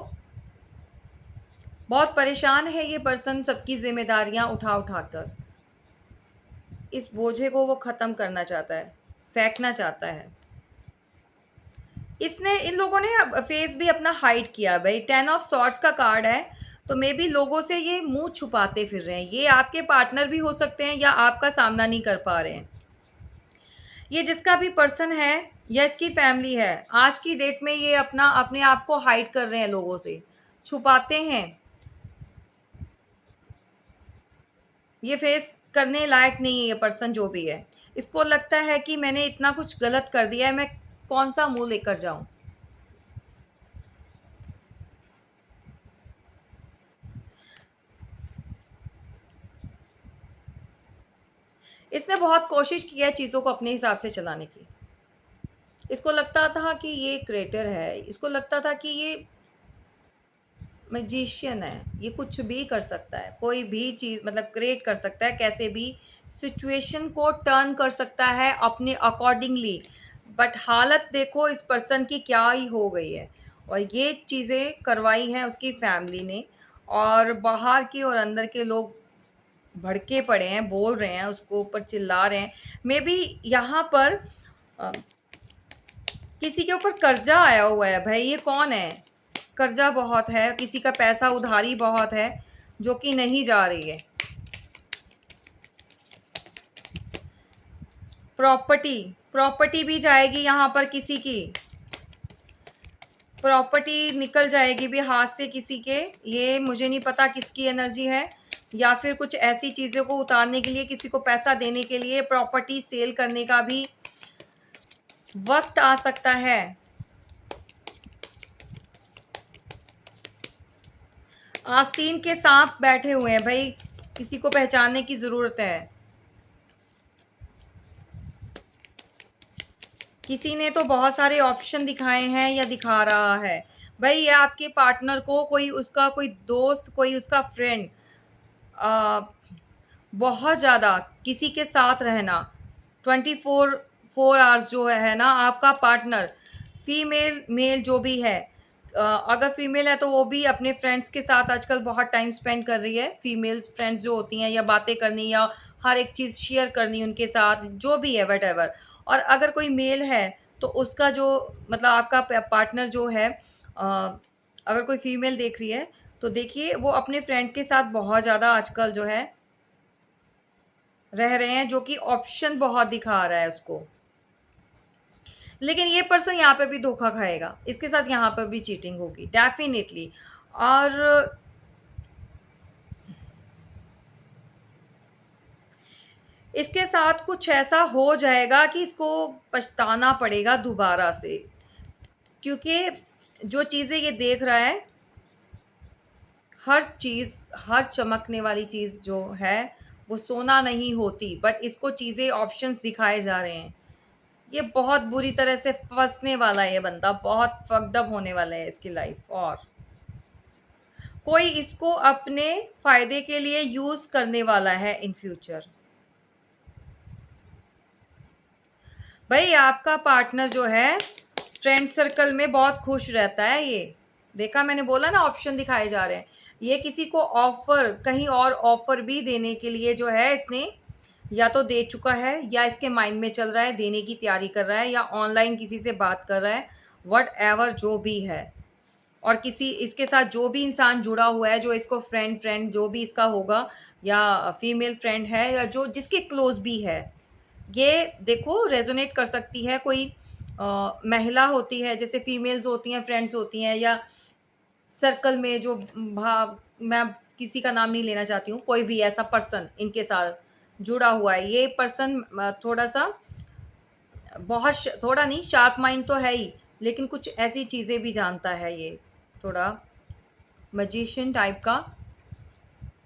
बहुत परेशान है ये पर्सन, सबकी ज़िम्मेदारियाँ उठा उठा कर इस बोझे को वो ख़त्म करना चाहता है, फेंकना चाहता है। इसने इन लोगों ने अब फेस भी अपना हाइड किया भाई, 10 ऑफ सॉर्ड्स का कार्ड है, तो मे बी लोगों से ये मुंह छुपाते फिर रहे हैं। ये आपके पार्टनर भी हो सकते हैं या आपका सामना नहीं कर पा रहे हैं। ये जिसका भी पर्सन है या इसकी फैमिली है, आज की डेट में ये अपना अपने आप को हाइड कर रहे हैं, लोगों से छुपाते हैं। ये फेस करने लायक नहीं है ये पर्सन जो भी है। इसको लगता है कि मैंने इतना कुछ गलत कर दिया है, मैं कौन सा मुंह लेकर जाऊं। इसने बहुत कोशिश की है चीज़ों को अपने हिसाब से चलाने की। इसको लगता था कि ये क्रिएटर है, इसको लगता था कि ये मैजिशियन है, ये कुछ भी कर सकता है, कोई भी चीज़ मतलब क्रिएट कर सकता है, कैसे भी सिचुएशन को टर्न कर सकता है अपने अकॉर्डिंगली। बट हालत देखो इस पर्सन की क्या ही हो गई है, और ये चीज़ें करवाई हैं उसकी फैमिली ने, और बाहर की और अंदर के लोग भड़के पड़े हैं, बोल रहे हैं, उसको ऊपर चिल्ला रहे हैं। मे बी यहाँ पर अ, किसी के ऊपर कर्जा आया हुआ है भाई। ये कौन है, कर्जा बहुत है, किसी का पैसा उधारी बहुत है जो कि नहीं जा रही है। प्रॉपर्टी, प्रॉपर्टी भी जाएगी यहाँ पर, किसी की प्रॉपर्टी निकल जाएगी भी हाथ से किसी के। ये मुझे नहीं पता किसकी एनर्जी है, या फिर कुछ ऐसी चीज़ों को उतारने के लिए, किसी को पैसा देने के लिए प्रॉपर्टी सेल करने का भी वक्त आ सकता है। आस्तीन के सांप बैठे हुए हैं भाई, किसी को पहचानने की ज़रूरत है। किसी ने तो बहुत सारे ऑप्शन दिखाए हैं या दिखा रहा है भाई। ये आपके पार्टनर को कोई उसका कोई दोस्त, कोई उसका फ्रेंड, बहुत ज़्यादा किसी के साथ रहना 24 आवर्स जो है ना, आपका पार्टनर फीमेल मेल जो भी है, अगर फीमेल है तो वो भी अपने फ्रेंड्स के साथ आजकल बहुत टाइम स्पेंड कर रही है। फीमेल फ्रेंड्स जो होती हैं, या बातें करनी या हर एक चीज़ शेयर करनी उनके साथ, जो भी है वट एवर। और अगर कोई मेल है तो उसका जो मतलब आपका पार्टनर जो है, अगर कोई फीमेल देख रही है तो देखिए वो अपने फ्रेंड के साथ बहुत ज़्यादा आजकल जो है रह रहे हैं, जो कि ऑप्शन बहुत दिखा रहा है उसको। लेकिन ये पर्सन यहाँ पे भी धोखा खाएगा, इसके साथ यहाँ पर भी चीटिंग होगी डेफिनेटली। और इसके साथ कुछ ऐसा हो जाएगा कि इसको पछताना पड़ेगा दोबारा से, क्योंकि जो चीज़ें ये देख रहा है, हर चीज़, हर चमकने वाली चीज़ जो है वो सोना नहीं होती, बट इसको चीज़ें ऑप्शंस दिखाए जा रहे हैं। ये बहुत बुरी तरह से फंसने वाला है, ये बंदा बहुत फकडअप होने वाला है इसकी लाइफ। और कोई इसको अपने फायदे के लिए यूज करने वाला है इन फ्यूचर। भाई आपका पार्टनर जो है फ्रेंड सर्कल में बहुत खुश रहता है, ये देखा मैंने, बोला ना ऑप्शन दिखाए जा रहे हैं। ये किसी को ऑफर, कहीं और ऑफर भी देने के लिए जो है इसने या तो दे चुका है या इसके माइंड में चल रहा है, देने की तैयारी कर रहा है, या ऑनलाइन किसी से बात कर रहा है, व्हाटएवर जो भी है। और किसी इसके साथ जो भी इंसान जुड़ा हुआ है, जो इसको फ्रेंड फ्रेंड जो भी इसका होगा, या फीमेल फ्रेंड है, या जो जिसके क्लोज भी है, ये देखो रेजोनेट कर सकती है। कोई महिला होती है, जैसे फीमेल्स होती हैं, फ्रेंड्स होती हैं, या सर्कल में जो मैं किसी का नाम नहीं लेना चाहती हूँ, कोई भी ऐसा पर्सन इनके साथ जुड़ा हुआ है। ये पर्सन थोड़ा सा, थोड़ा नहीं, शार्प माइंड तो है ही, लेकिन कुछ ऐसी चीज़ें भी जानता है ये, थोड़ा मजिशियन टाइप का।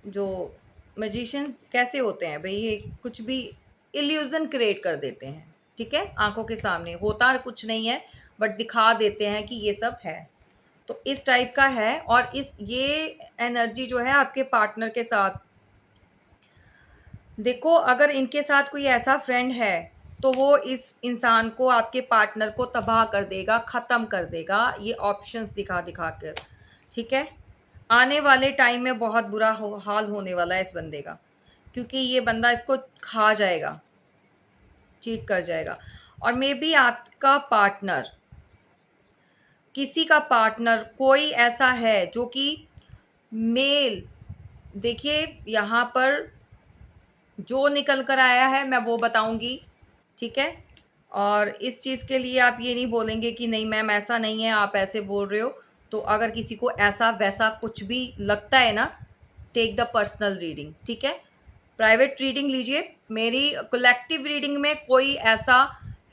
जो मजिशियन कैसे होते हैं भाई, ये कुछ भी इल्यूज़न क्रिएट कर देते हैं, ठीक है, आंखों के सामने होता कुछ नहीं है, बट दिखा देते हैं कि ये सब है। तो इस टाइप का है। और इस ये एनर्जी जो है आपके पार्टनर के साथ, देखो अगर इनके साथ कोई ऐसा फ्रेंड है, तो वो इस इंसान को, आपके पार्टनर को तबाह कर देगा, ख़त्म कर देगा, ये ऑप्शंस दिखा दिखा कर, ठीक है। आने वाले टाइम में बहुत बुरा हाल होने वाला है इस बंदे का, क्योंकि ये बंदा इसको खा जाएगा, चीट कर जाएगा। और मे बी आपका पार्टनर, किसी का पार्टनर कोई ऐसा है जो कि मेल, देखिए यहाँ पर जो निकल कर आया है मैं वो बताऊंगी, ठीक है। और इस चीज़ के लिए आप ये नहीं बोलेंगे कि नहीं मैम ऐसा नहीं है, आप ऐसे बोल रहे हो। तो अगर किसी को ऐसा वैसा कुछ भी लगता है ना, टेक द पर्सनल रीडिंग, ठीक है। प्राइवेट रीडिंग लीजिए, मेरी कलेक्टिव रीडिंग में कोई ऐसा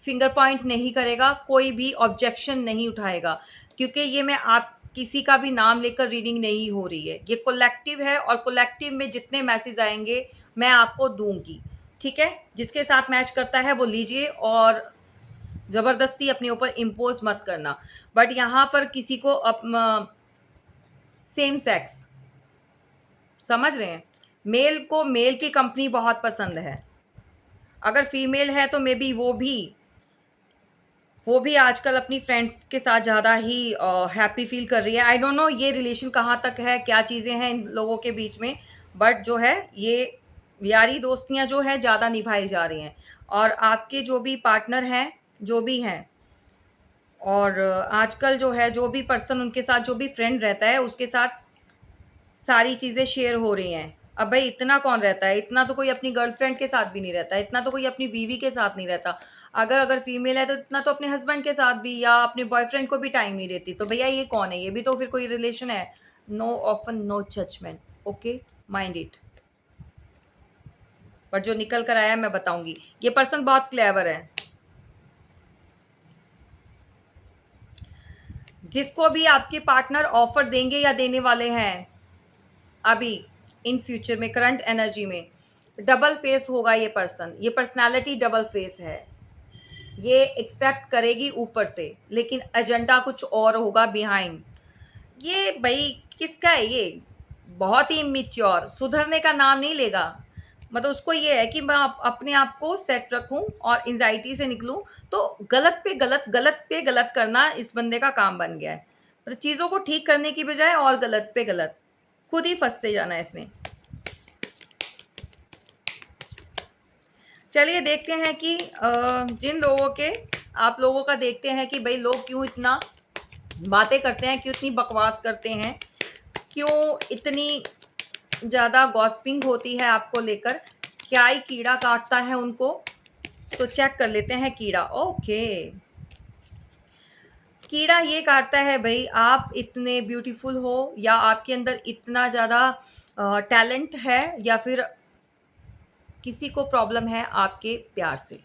फिंगर पॉइंट नहीं करेगा, कोई भी ऑब्जेक्शन नहीं उठाएगा, क्योंकि ये मैं आप किसी का भी नाम लेकर रीडिंग नहीं हो रही है, ये कलेक्टिव है। और कलेक्टिव में जितने मैसेज आएंगे मैं आपको दूंगी, ठीक है। जिसके साथ मैच करता है वो लीजिए, और ज़बरदस्ती अपने ऊपर इम्पोज मत करना। बट यहाँ पर किसी को सेम सेक्स, समझ रहे हैं, मेल को मेल की कंपनी बहुत पसंद है। अगर फीमेल है तो मे बी वो भी आजकल अपनी फ्रेंड्स के साथ ज़्यादा ही हैप्पी फील कर रही है। आई डोंट नो ये रिलेशन कहाँ तक है, क्या चीज़ें हैं इन लोगों के बीच में, बट जो है ये यारी दोस्तियाँ जो है ज़्यादा निभाई जा रही हैं। और आपके जो भी पार्टनर हैं, जो भी हैं, और आजकल जो है जो भी पर्सन उनके साथ, जो भी फ्रेंड रहता है उसके साथ सारी चीज़ें शेयर हो रही हैं। अब भाई इतना कौन रहता है, इतना तो कोई अपनी गर्लफ्रेंड के साथ भी नहीं रहता, इतना तो कोई अपनी बीवी के साथ नहीं रहता। अगर अगर फीमेल है तो इतना तो अपने हस्बैंड के साथ भी या अपने बॉयफ्रेंड को भी टाइम नहीं देती। तो भैया ये कौन है, ये भी तो फिर कोई रिलेशन है। No offence no judgement, okay, mind it. पर जो निकल कर आया मैं बताऊंगी, ये पर्सन बहुत क्लेवर है। जिसको भी आपके पार्टनर ऑफर देंगे या देने वाले हैं अभी इन फ्यूचर में, करंट एनर्जी में, डबल फेस होगा ये पर्सन, ये पर्सनालिटी डबल फेस है। ये एक्सेप्ट करेगी ऊपर से, लेकिन एजेंडा कुछ और होगा बिहाइंड। ये भाई किसका है ये, बहुत ही इमेच्योर, सुधरने का नाम नहीं लेगा। मतलब उसको ये है कि मैं अपने आप को सेट रखूं और एंजाइटी से निकलूं। तो गलत पे गलत, गलत पे गलत करना इस बंदे का काम बन गया है। तो चीज़ों को ठीक करने की बजाय और गलत पे गलत, खुद ही फंसते जाना है इसमें। चलिए देखते हैं कि जिन लोगों के, आप लोगों का देखते हैं कि भाई लोग क्यों इतना बातें करते हैं, क्यों इतनी बकवास करते हैं, क्यों इतनी ज़्यादा गॉसिपिंग होती है आपको लेकर, क्या ही कीड़ा काटता है उनको। तो चेक कर लेते हैं कीड़ा। ओके, कीड़ा ये काटता है भाई, आप इतने ब्यूटीफुल हो, या आपके अंदर इतना ज़्यादा टैलेंट है, या फिर किसी को प्रॉब्लम है आपके प्यार से,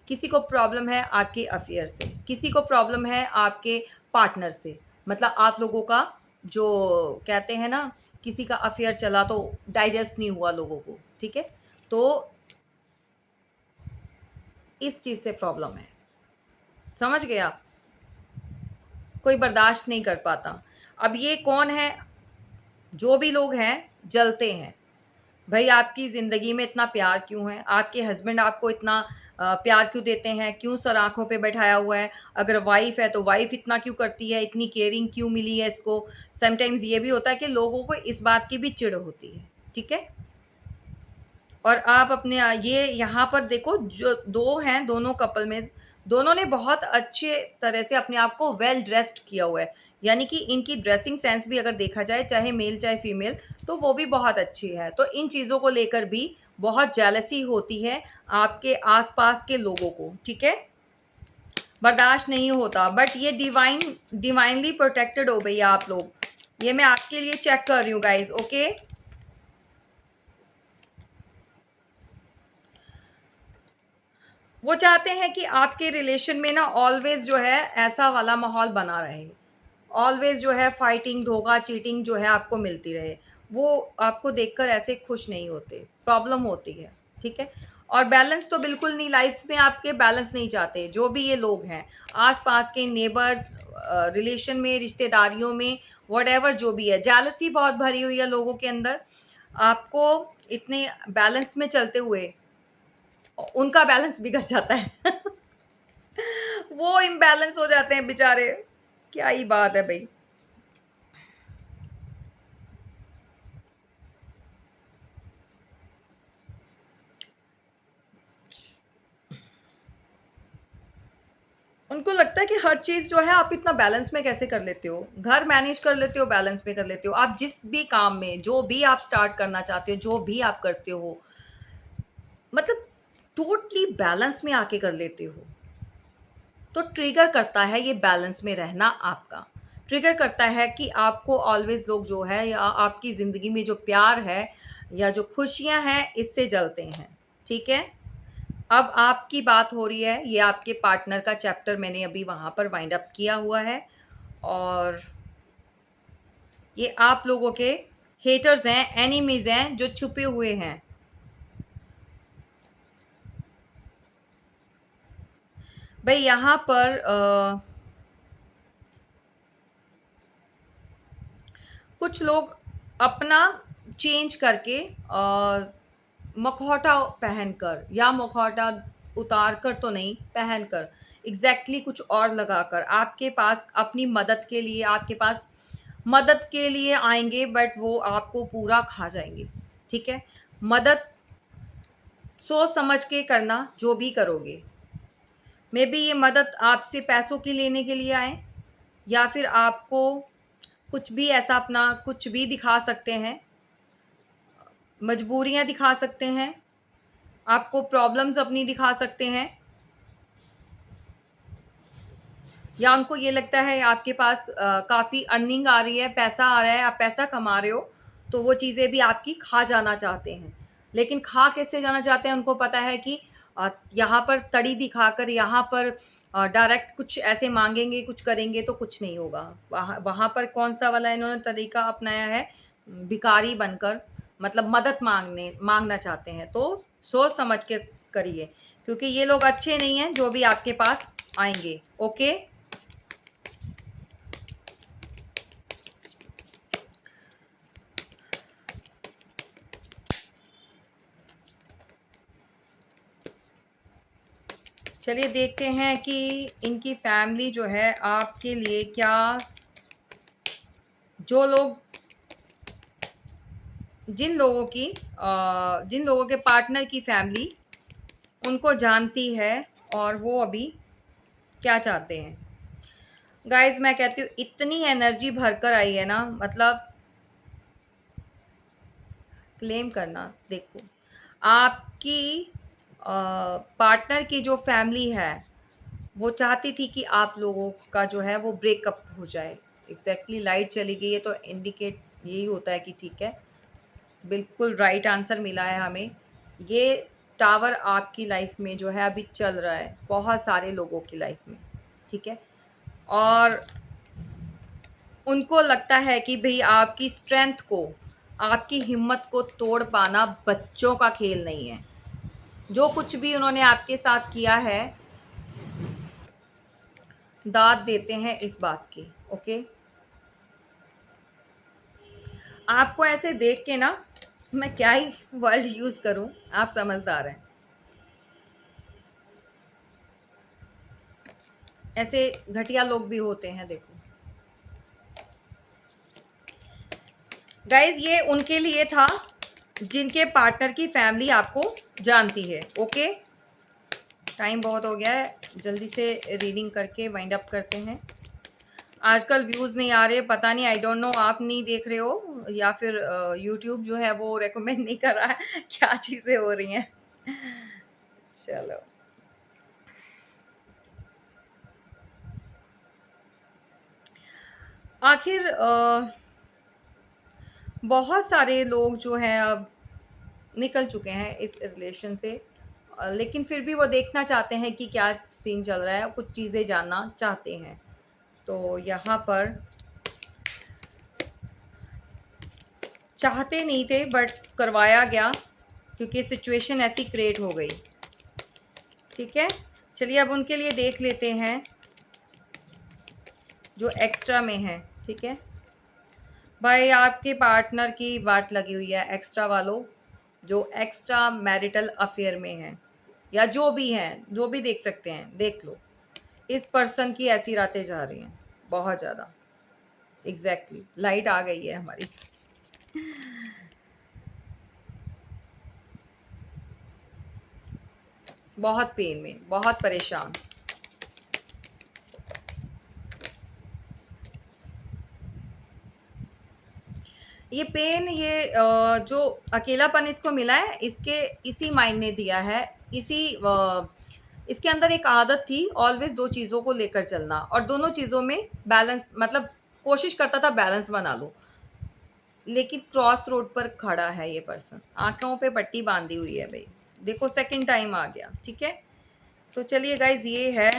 किसी को प्रॉब्लम है आपके अफेयर से, किसी को प्रॉब्लम है आपके पार्टनर से। मतलब आप लोगों का जो कहते हैं ना, किसी का अफेयर चला तो डाइजेस्ट नहीं हुआ लोगों को, ठीक है। तो इस चीज़ से प्रॉब्लम है, समझ गए आप, कोई बर्दाश्त नहीं कर पाता। अब ये कौन है, जो भी लोग हैं जलते हैं भाई, आपकी ज़िंदगी में इतना प्यार क्यों है, आपके हस्बैंड आपको इतना प्यार क्यों देते हैं, क्यों सर आँखों पे बैठाया हुआ है। अगर वाइफ़ है तो वाइफ़ इतना क्यों करती है, इतनी केयरिंग क्यों मिली है इसको। समटाइम्स ये भी होता है कि लोगों को इस बात की भी चिढ़ होती है, ठीक है। और आप अपने ये यहाँ पर देखो, जो 2 हैं, दोनों कपल में दोनों ने बहुत अच्छे तरह से अपने आप को वेल ड्रेस्ड किया हुआ है। यानी कि इनकी ड्रेसिंग सेंस भी अगर देखा जाए, चाहे मेल चाहे फीमेल, तो वो भी बहुत अच्छी है। तो इन चीज़ों को लेकर भी बहुत जेलसी होती है आपके आस-पास के लोगों को, ठीक है? बर्दाश्त नहीं होता, बट ये डिवाइनली प्रोटेक्टेड हो भैया आप लोग। ये मैं आपके लिए चेक कर रही हूँ गाइज़, ओके? वो चाहते हैं कि आपके रिलेशन में ना ऑलवेज जो है ऐसा वाला माहौल बना रहे। ऑलवेज जो है फाइटिंग, धोखा, चीटिंग जो है आपको मिलती रहे। वो आपको देखकर ऐसे खुश नहीं होते, प्रॉब्लम होती है, ठीक है? और बैलेंस तो बिल्कुल नहीं, लाइफ में आपके बैलेंस नहीं चाहते जो भी ये लोग हैं। आस-पास के नेबर्स, रिलेशन में, रिश्तेदारियों में, व्हाटएवर जो भी है, जेलसी बहुत भरी हुई है लोगों के अंदर। आपको इतने बैलेंस में चलते हुए उनका बैलेंस बिगड़ जाता है। वो इम्बैलेंस हो जाते हैं बेचारे। क्या ही बात है भई। उनको लगता है कि हर चीज़ जो है आप इतना बैलेंस में कैसे कर लेते हो? घर मैनेज कर लेते हो, बैलेंस में कर लेते हो। आप जिस भी काम में, जो भी आप स्टार्ट करना चाहते हो, जो भी आप करते हो, मतलब टोटली बैलेंस में आके कर लेते हो। तो ट्रिगर करता है ये बैलेंस में रहना आपका। ट्रिगर करता है कि आपको ऑलवेज़ लोग जो है या आपकी ज़िंदगी में जो प्यार है या जो खुशियाँ हैं, इससे जलते हैं, ठीक है? अब आपकी बात हो रही है, ये आपके पार्टनर का चैप्टर मैंने अभी वहाँ पर वाइंड अप किया हुआ है। और ये आप लोगों के हेटर्स हैं, एनिमीज़ हैं, जो छुपे हुए हैं। भई यहाँ पर कुछ लोग अपना चेंज करके मखौटा पहनकर या मखौटा उतार कर तो नहीं, पहनकर एग्ज़ैक्टली कुछ और लगाकर आपके पास अपनी मदद के लिए, आपके पास मदद के लिए आएँगे, बट वो आपको पूरा खा जाएँगे, ठीक है? मदद सोच समझ के करना जो भी करोगे। मेबी ये मदद आपसे पैसों की लेने के लिए आएँ, या फिर आपको कुछ भी ऐसा अपना कुछ भी दिखा सकते हैं, मजबूरियाँ दिखा सकते हैं, आपको प्रॉब्लम्स अपनी दिखा सकते हैं, या उनको ये लगता है आपके पास काफ़ी अर्निंग आ रही है, पैसा आ रहा है, आप पैसा कमा रहे हो, तो वो चीज़ें भी आपकी खा जाना चाहते हैं। लेकिन खा कैसे जाना चाहते हैं, उनको पता है कि यहाँ पर तड़ी दिखाकर, यहाँ पर डायरेक्ट कुछ ऐसे माँगेंगे, कुछ करेंगे तो कुछ नहीं होगा। वहाँ वहाँ पर कौन-सा वाला इन्होंने तरीका अपनाया है, भिखारी बनकर, मतलब मदद माँगना चाहते हैं। तो सोच समझ के करिए, क्योंकि ये लोग अच्छे नहीं हैं जो भी आपके पास आएँगे, ओके? चलिए देखते हैं कि इनकी फैमिली जो है आपके लिए क्या, जो लोग, जिन लोगों के पार्टनर की फैमिली उनको जानती है और वो अभी क्या चाहते हैं। गाइस मैं कहती हूँ इतनी एनर्जी भरकर आई है ना, मतलब क्लेम करना, देखो आपकी पार्टनर की जो फैमिली है वो चाहती थी कि आप लोगों का जो है वो ब्रेकअप हो जाए। एग्जैक्टली लाइट चली गई है तो इंडिकेट यही होता है कि ठीक है, बिल्कुल राइट आंसर मिला है हमें। ये टावर आपकी लाइफ में जो है अभी चल रहा है, बहुत सारे लोगों की लाइफ में, ठीक है? और उनको लगता है कि भई आपकी स्ट्रेंथ को, आपकी हिम्मत को तोड़ पाना बच्चों का खेल नहीं है। जो कुछ भी उन्होंने आपके साथ किया है, दाद देते हैं इस बात की, ओके? आपको ऐसे देख के ना, मैं क्या ही वर्ड यूज़ करूँ, आप समझदार हैं। ऐसे घटिया लोग भी होते हैं, देखो। गाइज़ ये उनके लिए था जिनके पार्टनर की फैमिली आपको जानती है। ओके, टाइम बहुत हो गया है, जल्दी से रीडिंग करके वाइंड अप करते हैं। आजकल व्यूज़ नहीं आ रहे, पता नहीं, आई डोंट नो, आप नहीं देख रहे हो या फिर यूट्यूब जो है वो रेकमेंड नहीं कर रहा है क्या चीज़ें हो रही हैं। चलो, आखिर बहुत सारे लोग जो हैं अब निकल चुके हैं इस रिलेशन से, लेकिन फिर भी वो देखना चाहते हैं कि क्या सीन चल रहा है, कुछ चीज़ें जानना चाहते हैं। तो यहाँ पर चाहते नहीं थे बट करवाया गया, क्योंकि सिचुएशन ऐसी क्रिएट हो गई। ठीक है, चलिए अब उनके लिए देख लेते हैं जो एक्स्ट्रा में है। ठीक है भाई, आपके पार्टनर की वाट लगी हुई है एक्स्ट्रा वालों, जो एक्स्ट्रा मैरिटल अफेयर में है, या जो भी हैं, जो भी देख सकते हैं, देख लो। इस पर्सन की ऐसी रातें जा रही हैं बहुत ज़्यादा। एग्जैक्टली, लाइट आ गई है हमारी। बहुत पेन में, बहुत परेशान। ये पेन, ये जो अकेलापन इसको मिला है, इसके इसी माइंड ने दिया है। इसी इसके अंदर एक आदत थी ऑलवेज दो चीज़ों को लेकर चलना, और दोनों चीज़ों में बैलेंस, मतलब कोशिश करता था बैलेंस बना लो। लेकिन क्रॉस रोड पर खड़ा है ये पर्सन, आंखों पे पट्टी बांधी हुई है भाई। देखो, सेकंड टाइम आ गया। ठीक है, तो चलिए गाइज, ये है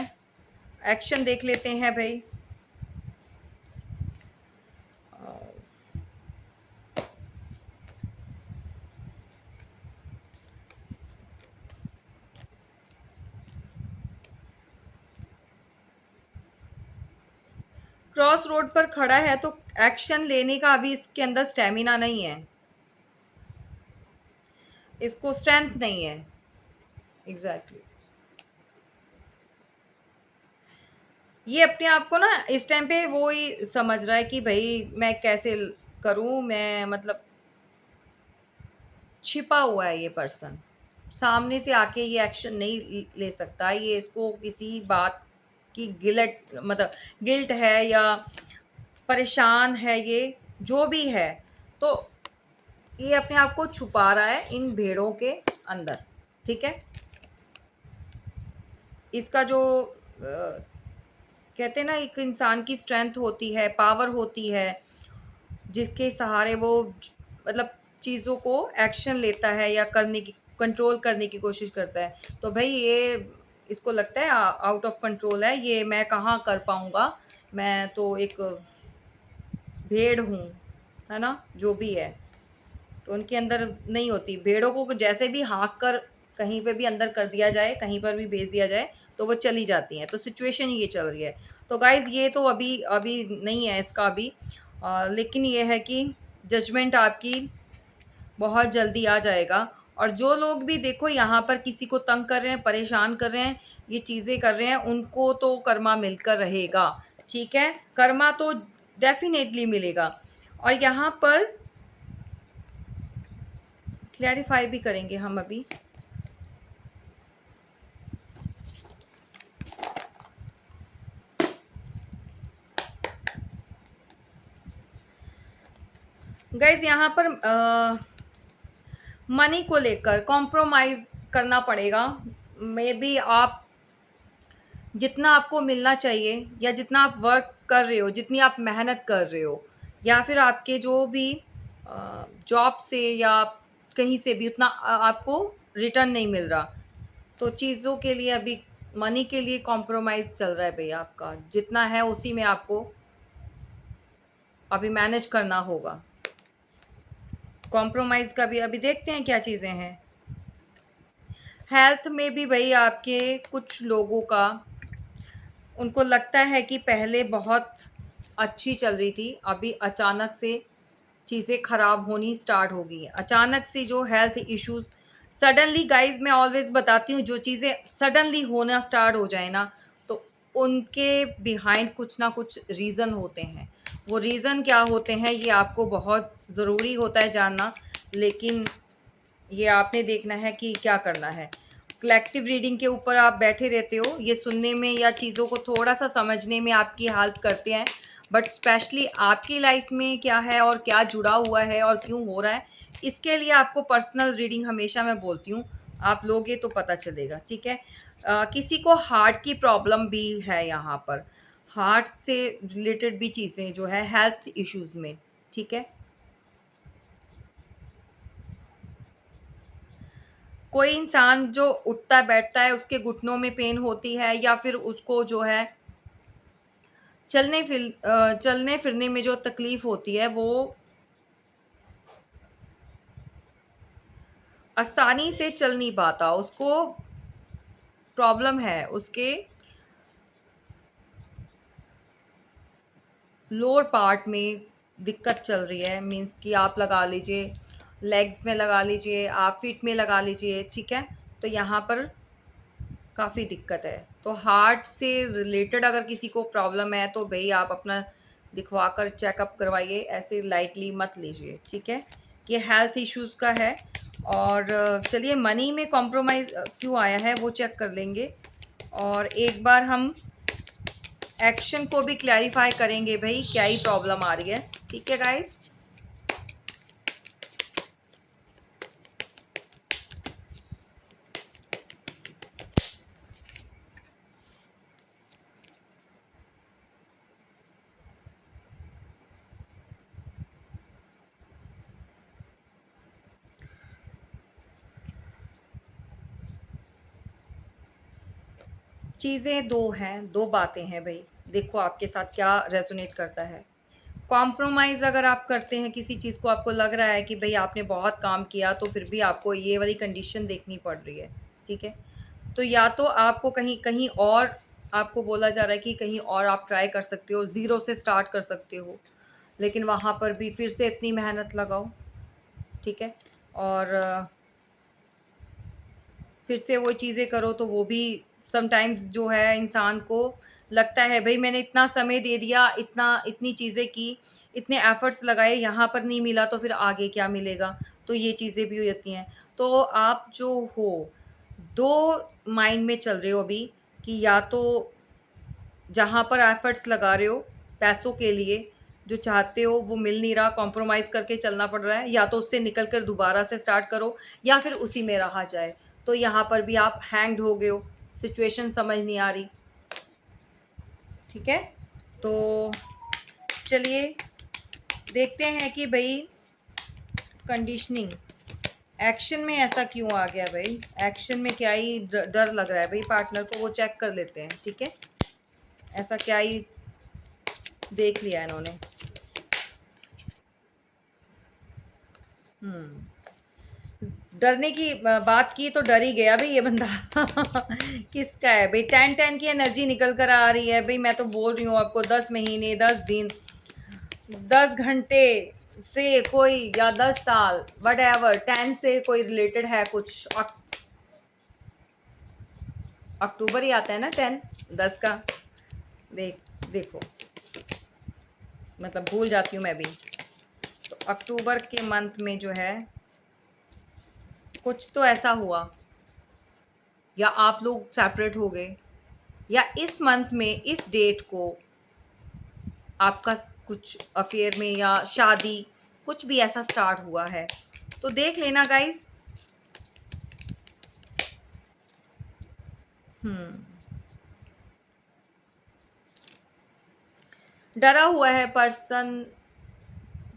एक्शन, देख लेते हैं भाई। क्रॉस रोड पर खड़ा है तो एक्शन लेने का अभी इसके अंदर स्टेमिना नहीं है, इसको स्ट्रेंथ नहीं है। एग्जैक्टली, ये अपने आप को ना इस टाइम पे वो ही समझ रहा है कि भाई मैं कैसे करूं, मैं मतलब छिपा हुआ है ये पर्सन, सामने से आके ये एक्शन नहीं ले सकता। ये इसको किसी बात की गिल्ट, मतलब गिल्ट है, या परेशान है, ये जो भी है, तो ये अपने आप को छुपा रहा है इन भेड़ों के अंदर। ठीक है, इसका जो कहते हैं ना, एक इंसान की स्ट्रेंथ होती है, पावर होती है, जिसके सहारे वो मतलब चीज़ों को एक्शन लेता है या करने की, कंट्रोल करने की कोशिश करता है। तो भाई ये, इसको लगता है आउट ऑफ कंट्रोल है ये, मैं कहाँ कर पाऊँगा, मैं तो एक भेड़ हूँ, है ना, जो भी है। तो उनके अंदर नहीं होती। भेड़ों को जैसे भी हाँक कर कहीं पे भी अंदर कर दिया जाए, कहीं पर भी भेज दिया जाए, तो वो चली जाती हैं। तो सिचुएशन ये चल रही है। तो गाइज़, ये तो अभी अभी नहीं है इसका अभी, लेकिन ये है कि जजमेंट आपकी बहुत जल्दी आ जाएगा। और जो लोग भी देखो यहाँ पर किसी को तंग कर रहे हैं, परेशान कर रहे हैं, ये चीज़ें कर रहे हैं, उनको तो कर्मा मिलकर रहेगा। ठीक है, कर्मा तो डेफिनेटली मिलेगा। और यहाँ पर क्लैरिफाई भी करेंगे हम अभी। गाइज, यहाँ पर मनी को लेकर कॉम्प्रोमाइज़ करना पड़ेगा। मे बी आप जितना आपको मिलना चाहिए, या जितना आप वर्क कर रहे हो, जितनी आप मेहनत कर रहे हो, या फिर आपके जो भी जॉब से या कहीं से भी उतना आपको रिटर्न नहीं मिल रहा। तो चीज़ों के लिए अभी मनी के लिए कॉम्प्रोमाइज़ चल रहा है भैया। आपका जितना है उसी में आपको अभी मैनेज करना होगा। कॉम्प्रोमाइज़ का भी अभी देखते हैं क्या चीज़ें हैं। हेल्थ में भी भाई आपके कुछ लोगों का, उनको लगता है कि पहले बहुत अच्छी चल रही थी, अभी अचानक से चीज़ें ख़राब होनी स्टार्ट हो गई हैं। अचानक से जो हेल्थ इश्यूज़ सडनली, गाइज़ मैं ऑलवेज़ बताती हूँ, जो चीज़ें सडनली होना स्टार्ट हो जाए ना, तो उनके बिहाइंड कुछ ना कुछ रीज़न होते हैं। वो रीज़न क्या होते हैं ये आपको बहुत ज़रूरी होता है जानना। लेकिन ये आपने देखना है कि क्या करना है। कलेक्टिव रीडिंग के ऊपर आप बैठे रहते हो, ये सुनने में या चीज़ों को थोड़ा सा समझने में आपकी हेल्प करते हैं, बट स्पेशली आपकी लाइफ में क्या है और क्या जुड़ा हुआ है और क्यों हो रहा है, इसके लिए आपको पर्सनल रीडिंग हमेशा मैं बोलती हूँ आप लोगे तो पता चलेगा, ठीक है। किसी को हार्ट की प्रॉब्लम भी है यहाँ पर, हार्ट से रिलेटेड भी चीज़ें जो है हेल्थ इश्यूज़ में, ठीक है। कोई इंसान जो उठता बैठता है उसके घुटनों में पेन होती है, या फिर उसको जो है चलने फिरने में जो तकलीफ होती है, वो आसानी से चल नहीं पाता, उसको प्रॉब्लम है उसके लोअर पार्ट में दिक्कत चल रही है, मीन्स कि आप लगा लीजिए लेग्स में लगा लीजिए, आप फीट में लगा लीजिए, ठीक है। तो यहाँ पर काफ़ी दिक्कत है। तो हार्ट से रिलेटेड अगर किसी को प्रॉब्लम है तो भई आप अपना दिखवा कर चेकअप करवाइए, ऐसे लाइटली मत लीजिए, ठीक है। ये हेल्थ इश्यूज़ का है। और चलिए मनी में कॉम्प्रोमाइज़ क्यों आया है वो चेक कर लेंगे, और एक बार हम एक्शन को भी क्लैरिफाई करेंगे भई क्या ही प्रॉब्लम आ रही है, ठीक है गाइस। चीज़ें दो हैं, दो बातें हैं भई, देखो आपके साथ क्या रेज़ोनेट करता है। कॉम्प्रोमाइज़ अगर आप करते हैं किसी चीज़ को, आपको लग रहा है कि भई आपने बहुत काम किया तो फिर भी आपको ये वाली कंडीशन देखनी पड़ रही है, ठीक है। तो या तो आपको कहीं कहीं और आपको बोला जा रहा है कि कहीं और आप ट्राई कर सकते हो, ज़ीरो से स्टार्ट कर सकते हो, लेकिन वहाँ पर भी फिर से इतनी मेहनत लगाओ, ठीक है। और फिर से वो चीज़ें करो तो वो भी समटाइम्स जो है इंसान को लगता है भई मैंने इतना समय दे दिया, इतनी चीज़ें की, इतने एफ़र्ट्स लगाए, यहाँ पर नहीं मिला तो फिर आगे क्या मिलेगा? तो ये चीज़ें भी हो जाती हैं। तो आप जो हो, 2 माइंड में चल रहे हो अभी, कि या तो जहाँ पर एफ़र्ट्स लगा रहे हो पैसों के लिए, जो चाहते हो वो मिल नहीं रहा, कॉम्प्रोमाइज़ करके चलना पड़ रहा है, या तो उससे निकल कर दोबारा से स्टार्ट करो या फिर उसी में रहा जाए। तो यहाँ पर भी आप हैंग्ड हो गए हो, सिचुएशन समझ नहीं आ रही, ठीक है। तो चलिए देखते हैं कि भई कंडीशनिंग एक्शन में ऐसा क्यों आ गया भई? एक्शन में क्या ही डर लग रहा है भई पार्टनर को, वो चेक कर लेते हैं, ठीक है। ऐसा क्या ही देख लिया इन्होंने। डरने की बात की तो डर ही गया भाई ये बंदा। किसका है भाई? 10-10 की एनर्जी निकल कर आ रही है भाई, मैं तो बोल रही हूँ आपको, 10 महीने, 10 दिन, 10 घंटे से कोई, या 10 साल, वट एवर, 10 से कोई रिलेटेड है कुछ। अक्टूबर ही आता है ना 10, 10 का। देखो, मतलब भूल जाती हूँ मैं भी। तो अक्टूबर के मंथ में जो है कुछ तो ऐसा हुआ, या आप लोग सेपरेट हो गए, या इस मंथ में इस डेट को आपका कुछ अफेयर में या शादी कुछ भी ऐसा स्टार्ट हुआ है। तो देख लेना गाइस। हम्म डरा हुआ है पर्सन,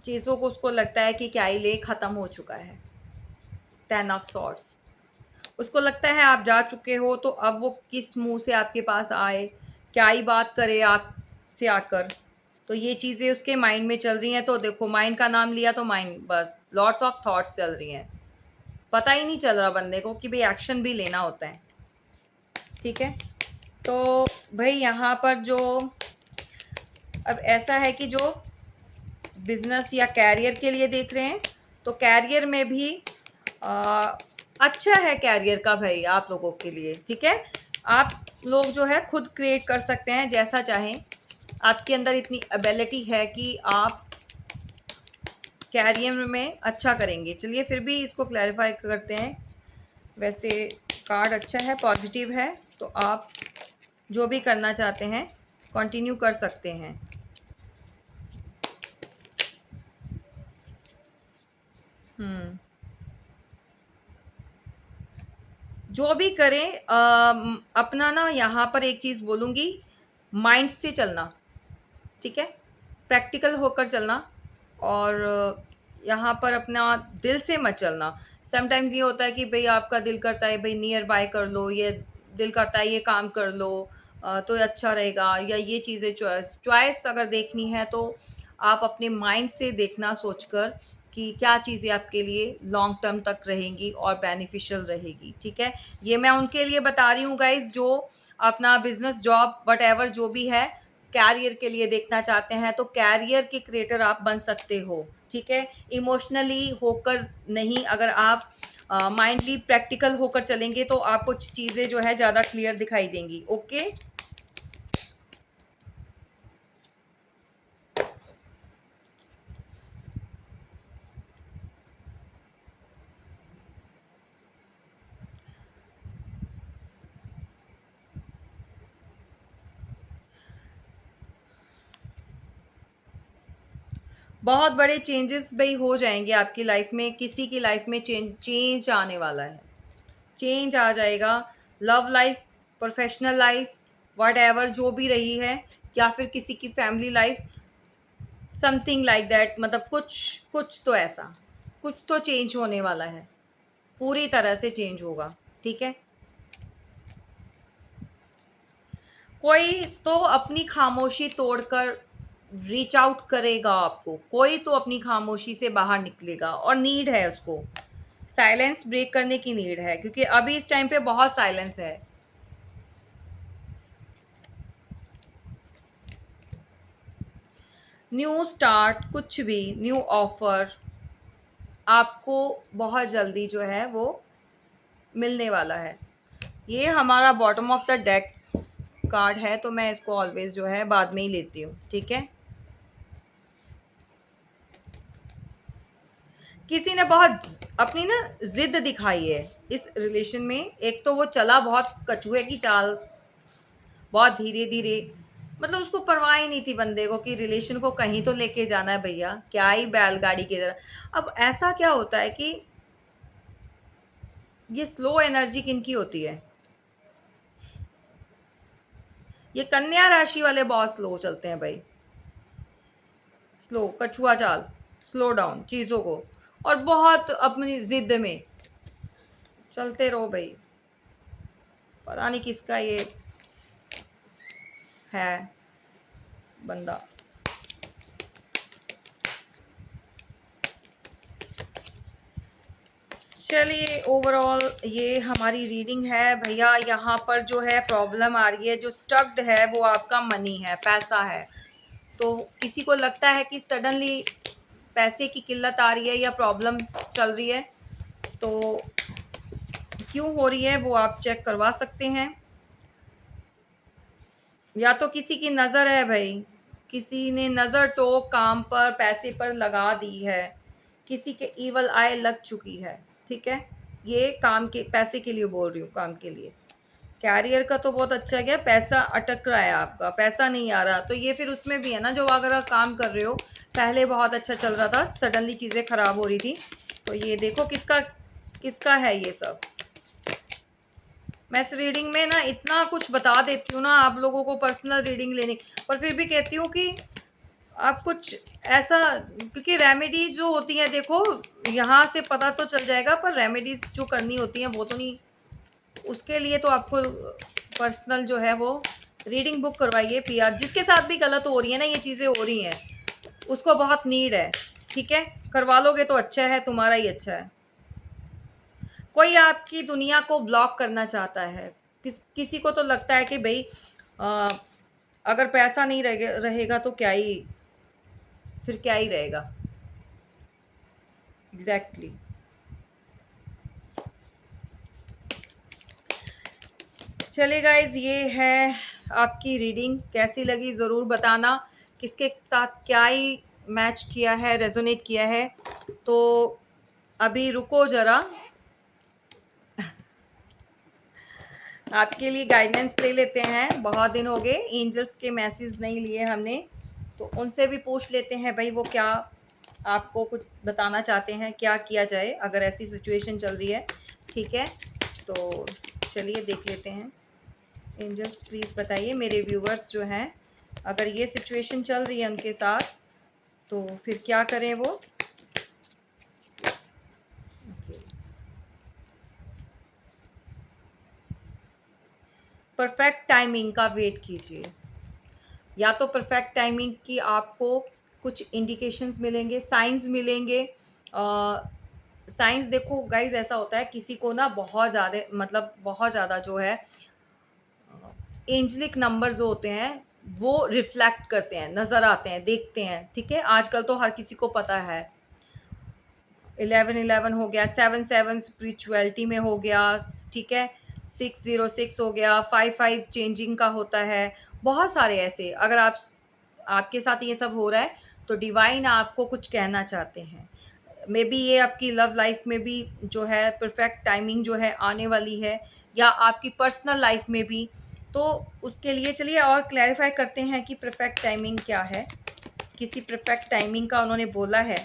चीज़ों को उसको लगता है कि क्या ही ले, ख़त्म हो चुका है। 10 ऑफ सॉर्ड्स, उसको लगता है आप जा चुके हो, तो अब वो किस मुंह से आपके पास आए, क्या ही बात करे आपसे आकर। तो ये चीज़ें उसके माइंड में चल रही हैं। तो देखो, माइंड का नाम लिया तो माइंड, बस लॉट्स ऑफ थॉट्स चल रही हैं, पता ही नहीं चल रहा बंदे को कि भाई एक्शन भी लेना होता है, ठीक है। तो भाई यहाँ पर जो अब ऐसा है कि जो बिजनेस या कैरियर के लिए देख रहे हैं, तो कैरियर में भी आ, अच्छा है कैरियर का भाई आप लोगों के लिए, ठीक है। आप लोग जो है खुद क्रिएट कर सकते हैं जैसा चाहें, आपके अंदर इतनी एबिलिटी है कि आप कैरियर में अच्छा करेंगे। चलिए फिर भी इसको क्लैरिफाई करते हैं। वैसे कार्ड अच्छा है, पॉजिटिव है, तो आप जो भी करना चाहते हैं कंटिन्यू कर सकते हैं। हम्म, जो भी करें, अपना ना यहाँ पर एक चीज़ बोलूँगी, माइंड से चलना, ठीक है? प्रैक्टिकल होकर चलना, और यहाँ पर अपना दिल से मत चलना। समटाइम्स ये होता है कि भई आपका दिल करता है भई नियर बाय कर लो, ये दिल करता है ये काम कर लो, तो अच्छा रहेगा, या ये चीज़ें चॉइस अगर देखनी है तो आप अपने माइंड से देखना सोचकर कि क्या चीज़ें आपके लिए लॉन्ग टर्म तक रहेंगी और बेनिफिशियल रहेगी, ठीक है? ये मैं उनके लिए बता रही हूँ गाइज़ जो अपना बिज़नेस, जॉब, व्हाटएवर जो भी है, कैरियर के लिए देखना चाहते हैं, तो कैरियर के क्रिएटर आप बन सकते हो, ठीक है? इमोशनली होकर नहीं, अगर आप माइंडली प्रैक्टिकल होकर चलेंगे तो आपको चीज़ें जो है ज़्यादा क्लियर दिखाई देंगी। ओके, बहुत बड़े चेंजेस भाई हो जाएंगे आपकी लाइफ में, किसी की लाइफ में चेंज चेंज आने वाला है, चेंज आ जाएगा। Love life, professional life, whatever जो भी रही है, या फिर किसी की family life, something like that, मतलब कुछ कुछ तो ऐसा, कुछ तो चेंज होने वाला है, पूरी तरह से चेंज होगा, ठीक है? कोई तो अपनी खामोशी तोड़कर रीच आउट करेगा आपको, कोई तो अपनी खामोशी से बाहर निकलेगा, और नीड है उसको, साइलेंस ब्रेक करने की नीड है, क्योंकि अभी इस टाइम पे बहुत साइलेंस है। न्यू स्टार्ट, कुछ भी न्यू ऑफर आपको बहुत जल्दी जो है वो मिलने वाला है। ये हमारा bottom of the deck card है, तो मैं इसको ऑलवेज जो है बाद में ही लेती हूँ, ठीक है? किसी ने बहुत अपनी ना जिद दिखाई है इस रिलेशन में। एक तो वो चला बहुत कछुए की चाल, बहुत धीरे धीरे, मतलब उसको परवाह ही नहीं थी बंदे को कि रिलेशन को कहीं तो लेके जाना है भैया, क्या ही बैलगाड़ी की तरह। अब ऐसा क्या होता है कि ये स्लो एनर्जी किनकी होती है? ये कन्या राशि वाले बहुत स्लो चलते हैं भाई, स्लो कछुआ चाल, स्लो डाउन चीज़ों को, और बहुत अपनी जिद में चलते रहो भाई। पता नहीं किसका ये है बंदा। चलिए, ओवरऑल ये हमारी रीडिंग है भैया। यहाँ पर जो है प्रॉब्लम आ रही है, जो स्टक्ड है वो आपका मनी है, पैसा है। तो किसी को लगता है कि सडनली पैसे की किल्लत आ रही है या प्रॉब्लम चल रही है, तो क्यों हो रही है वो आप चेक करवा सकते हैं। या तो किसी की नज़र है भाई, किसी ने नज़र तो काम पर, पैसे पर लगा दी है, किसी के ईवल आय लग चुकी है, ठीक है? ये काम के पैसे के लिए बोल रही हूँ, काम के लिए। कैरियर का तो बहुत अच्छा गया, पैसा अटक रहा है आपका, पैसा नहीं आ रहा, तो ये फिर उसमें भी है ना, जो अगर आप काम कर रहे हो, पहले बहुत अच्छा चल रहा था, सडनली चीज़ें ख़राब हो रही थी, तो ये देखो किसका किसका है ये सब। मैं इस रीडिंग में ना इतना कुछ बता देती हूँ ना आप लोगों को, पर्सनल रीडिंग लेने, पर फिर भी कहती हूँ कि आप कुछ ऐसा, क्योंकि रेमेडीज जो होती हैं देखो, यहाँ से पता तो चल जाएगा, पर रेमेडीज जो करनी होती हैं वो तो नहीं, उसके लिए तो आपको पर्सनल जो है वो रीडिंग बुक करवाइए। पीआर जिसके साथ भी गलत हो रही है ना, ये चीज़ें हो रही हैं, उसको बहुत नीड है, ठीक है? करवा लोगे तो अच्छा है, तुम्हारा ही अच्छा है। कोई आपकी दुनिया को ब्लॉक करना चाहता है, किसी को तो लगता है कि भाई अ, अगर पैसा नहीं रहेगा तो क्या ही, फिर क्या ही रहेगा। Exactly exactly. चलिए गाइज, ये है आपकी रीडिंग, कैसी लगी ज़रूर बताना, किसके साथ क्या ही मैच किया है, रेजोनेट किया है। तो अभी रुको ज़रा, आपके लिए गाइडेंस ले लेते हैं। बहुत दिन हो गए एंजल्स के मैसेज नहीं लिए हमने, तो उनसे भी पूछ लेते हैं भाई वो क्या आपको कुछ बताना चाहते हैं, क्या किया जाए अगर ऐसी सिचुएशन चल रही है। ठीक है, तो चलिए देख लेते हैं। एंजल्स प्लीज़ बताइए मेरे व्यूवर्स जो हैं, अगर ये सिचुएशन चल रही है उनके साथ तो फिर क्या करें वो। परफेक्ट टाइमिंग का वेट कीजिए, या तो परफेक्ट टाइमिंग की आपको कुछ इंडिकेशंस मिलेंगे, साइंस मिलेंगे। साइंस देखो गाइज, ऐसा होता है किसी को ना बहुत ज़्यादा, मतलब बहुत ज़्यादा जो है एंजलिक नंबर जो होते हैं वो रिफ्लेक्ट करते हैं, नज़र आते हैं, देखते हैं। ठीक है, आजकल तो हर किसी को पता है 1111 हो गया, 77 स्पिरिचुअलिटी में हो गया। ठीक है, 606 हो गया, 55 चेंजिंग का होता है। बहुत सारे ऐसे, अगर आपके साथ ये सब हो रहा है तो डिवाइन आपको कुछ कहना चाहते हैं। मे बी ये आपकी लव लाइफ में भी जो है परफेक्ट टाइमिंग जो है आने वाली है, या आपकी पर्सनल लाइफ में भी। तो उसके लिए चलिए और क्लैरिफाई करते हैं कि परफेक्ट टाइमिंग क्या है। किसी परफेक्ट टाइमिंग का उन्होंने बोला है।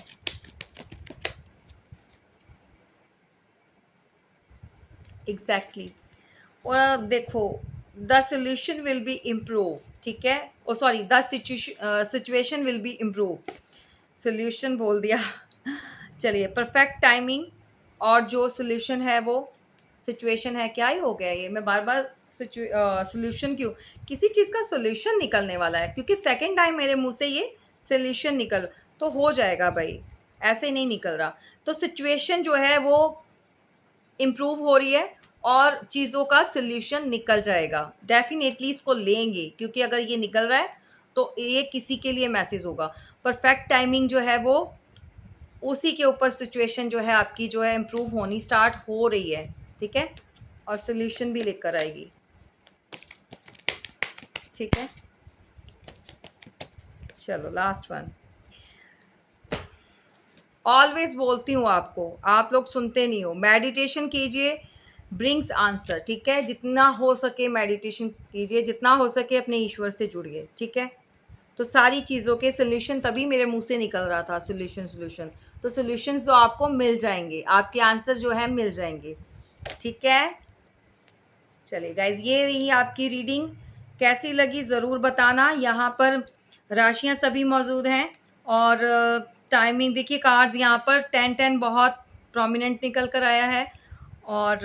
Exactly exactly। और अब देखो, the solution will be improve. ठीक है, oh sorry, the situation will be improve, solution बोल दिया। चलिए, परफेक्ट टाइमिंग और जो सोल्यूशन है वो सिचुएशन है। क्या ही हो गया ये, मैं बार बार सोल्यूशन क्यों, किसी चीज़ का सोल्यूशन निकलने वाला है, क्योंकि सेकंड टाइम मेरे मुंह से ये सोल्यूशन निकल तो हो जाएगा भाई, ऐसे नहीं निकल रहा। तो सिचुएशन जो है वो इम्प्रूव हो रही है और चीज़ों का सल्यूशन निकल जाएगा। डेफिनेटली इसको लेंगे, क्योंकि अगर ये निकल रहा है तो ये किसी के लिए मैसेज होगा। परफेक्ट टाइमिंग जो है वो उसी के ऊपर सिचुएशन जो है आपकी जो है इम्प्रूव होनी स्टार्ट हो रही है। ठीक है, और सल्यूशन भी लेकर आएगी। ठीक है, चलो लास्ट वन। ऑलवेज बोलती हूँ आपको, आप लोग सुनते नहीं हो। मेडिटेशन कीजिए, ब्रिंग्स आंसर। ठीक है, जितना हो सके मेडिटेशन कीजिए, जितना हो सके अपने ईश्वर से जुड़िए। ठीक है, तो सारी चीज़ों के सोल्यूशन, तभी मेरे मुंह से निकल रहा था सोल्यूशन सोल्यूशन। तो सोल्यूशन तो आपको मिल जाएंगे, आपके आंसर जो है मिल जाएंगे। ठीक है, चलिए गाइज, ये रही आपकी रीडिंग। कैसी लगी ज़रूर बताना। यहाँ पर राशियाँ सभी मौजूद हैं, और टाइमिंग देखिए, कार्ड्स यहाँ पर 10-10 बहुत प्रोमिनेंट निकल कर आया है, और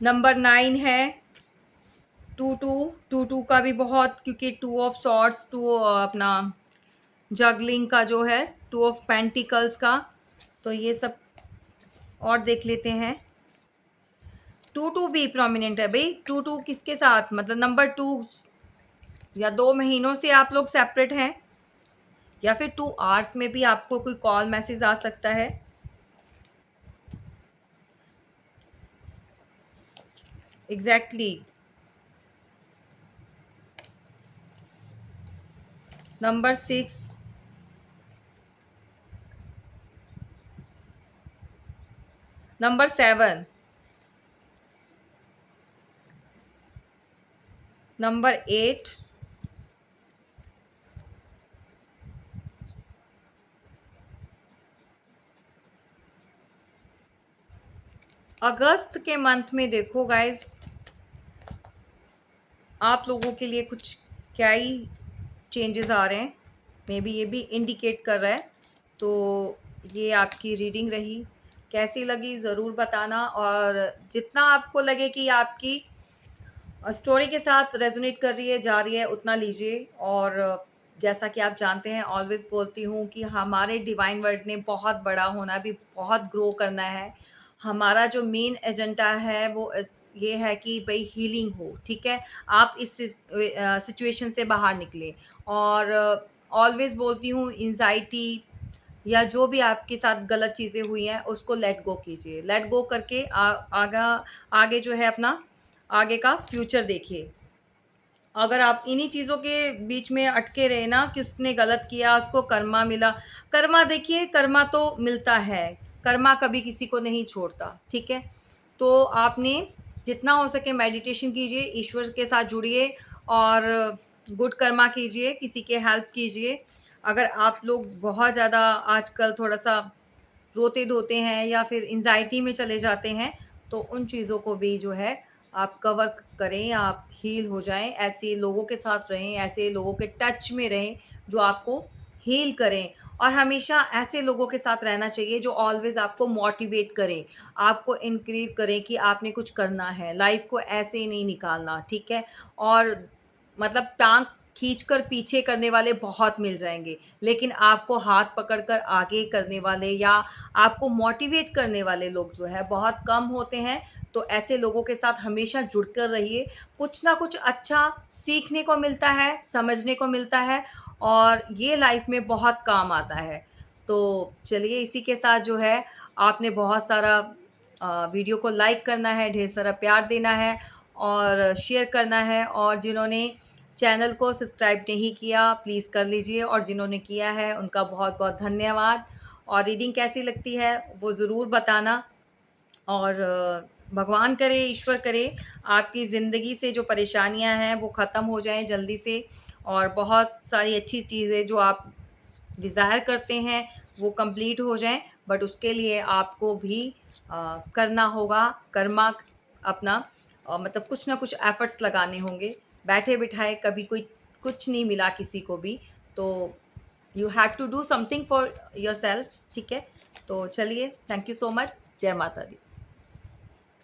नंबर 9 है, 2-2 का भी बहुत, क्योंकि 2 ऑफ सॉर्ड्स, 2 अपना जगलिंग का जो है, 2 ऑफ पेंटिकल्स का। तो ये सब और देख लेते हैं। 2-2 भी प्रोमिनेंट है भाई। 2-2 किसके साथ, मतलब नंबर 2, या 2 महीनों से आप लोग सेपरेट हैं, या फिर 2 आवर्स में भी आपको कोई कॉल मैसेज आ सकता है। एग्जैक्टली नंबर 6, नंबर 7, नंबर 8, अगस्त के मंथ में देखो गाइस, आप लोगों के लिए कुछ क्या ही चेंजेस आ रहे हैं। मे बी ये भी इंडिकेट कर रहा है। तो ये आपकी रीडिंग रही, कैसी लगी ज़रूर बताना। और जितना आपको लगे कि आपकी स्टोरी के साथ रेजोनेट कर रही है, जा रही है, उतना लीजिए। और जैसा कि आप जानते हैं, ऑलवेज बोलती हूँ कि हमारे डिवाइन वर्ड ने बहुत बड़ा होना, भी बहुत ग्रो करना है। हमारा जो मेन एजेंडा है वो ये है कि भाई हीलिंग हो। ठीक है, आप इस सिचुएशन से बाहर निकलें। और ऑलवेज बोलती हूँ, एंजाइटी या जो भी आपके साथ गलत चीज़ें हुई हैं उसको लेट गो कीजिए। लेट गो करके आगे जो है अपना आगे का फ्यूचर देखिए। अगर आप इन्हीं चीज़ों के बीच में अटके रहे ना कि उसने गलत किया, उसको कर्मा मिला। कर्मा देखिए, कर्मा तो मिलता है, कर्मा कभी किसी को नहीं छोड़ता, ठीक है? तो आपने जितना हो सके मेडिटेशन कीजिए, ईश्वर के साथ जुड़िए और गुड कर्मा कीजिए, किसी के हेल्प कीजिए। अगर आप लोग बहुत ज़्यादा आजकल थोड़ा-सा रोते-धोते हैं या फिर एंग्ज़ायटी में चले जाते हैं, तो उन चीज़ों को भी जो है आप कवर करें, आप हील हो जाएँ, ऐसे लोगों के साथ रहें, ऐसे लोगों के टच में रहें जो आपको हील करें। और हमेशा ऐसे लोगों के साथ रहना चाहिए जो ऑलवेज़ आपको मोटिवेट करें, आपको इनक्रीज़ करें कि आपने कुछ करना है, लाइफ़ को ऐसे ही नहीं निकालना, ठीक है? और मतलब टाँग खींचकर पीछे करने वाले बहुत मिल जाएँगे, लेकिन आपको हाथ पकड़कर आगे करने वाले या आपको मोटिवेट करने वाले लोग जो है बहुत कम होते हैं। तो ऐसे लोगों के साथ हमेशा जुड़कर रहिए, कुछ ना कुछ अच्छा सीखने को मिलता है, समझने को मिलता है और ये लाइफ़ में बहुत काम आता है। तो चलिए इसी के साथ जो है आपने बहुत सारा वीडियो को लाइक करना है, ढेर सारा प्यार देना है और शेयर करना है और जिन्होंने चैनल को सब्सक्राइब नहीं किया प्लीज़ कर लीजिए और जिन्होंने किया है उनका बहुत-बहुत धन्यवाद। और रीडिंग कैसी लगती है वो ज़रूर बताना और भगवान करे, ईश्वर करे आपकी ज़िंदगी से जो परेशानियाँ हैं वो ख़त्म हो जाएँ जल्दी से और बहुत सारी अच्छी चीज़ें जो आप डिज़ायर करते हैं वो कंप्लीट हो जाएँ। बट उसके लिए आपको भी करना होगा कर्मा अपना मतलब कुछ ना कुछ एफ़र्ट्स लगाने होंगे। बैठे-बिठाए कभी कोई कुछ नहीं मिला किसी को भी, तो you have to do something for yourself, ठीक है? तो चलिए, थैंक यू सो मच। जय माता दी।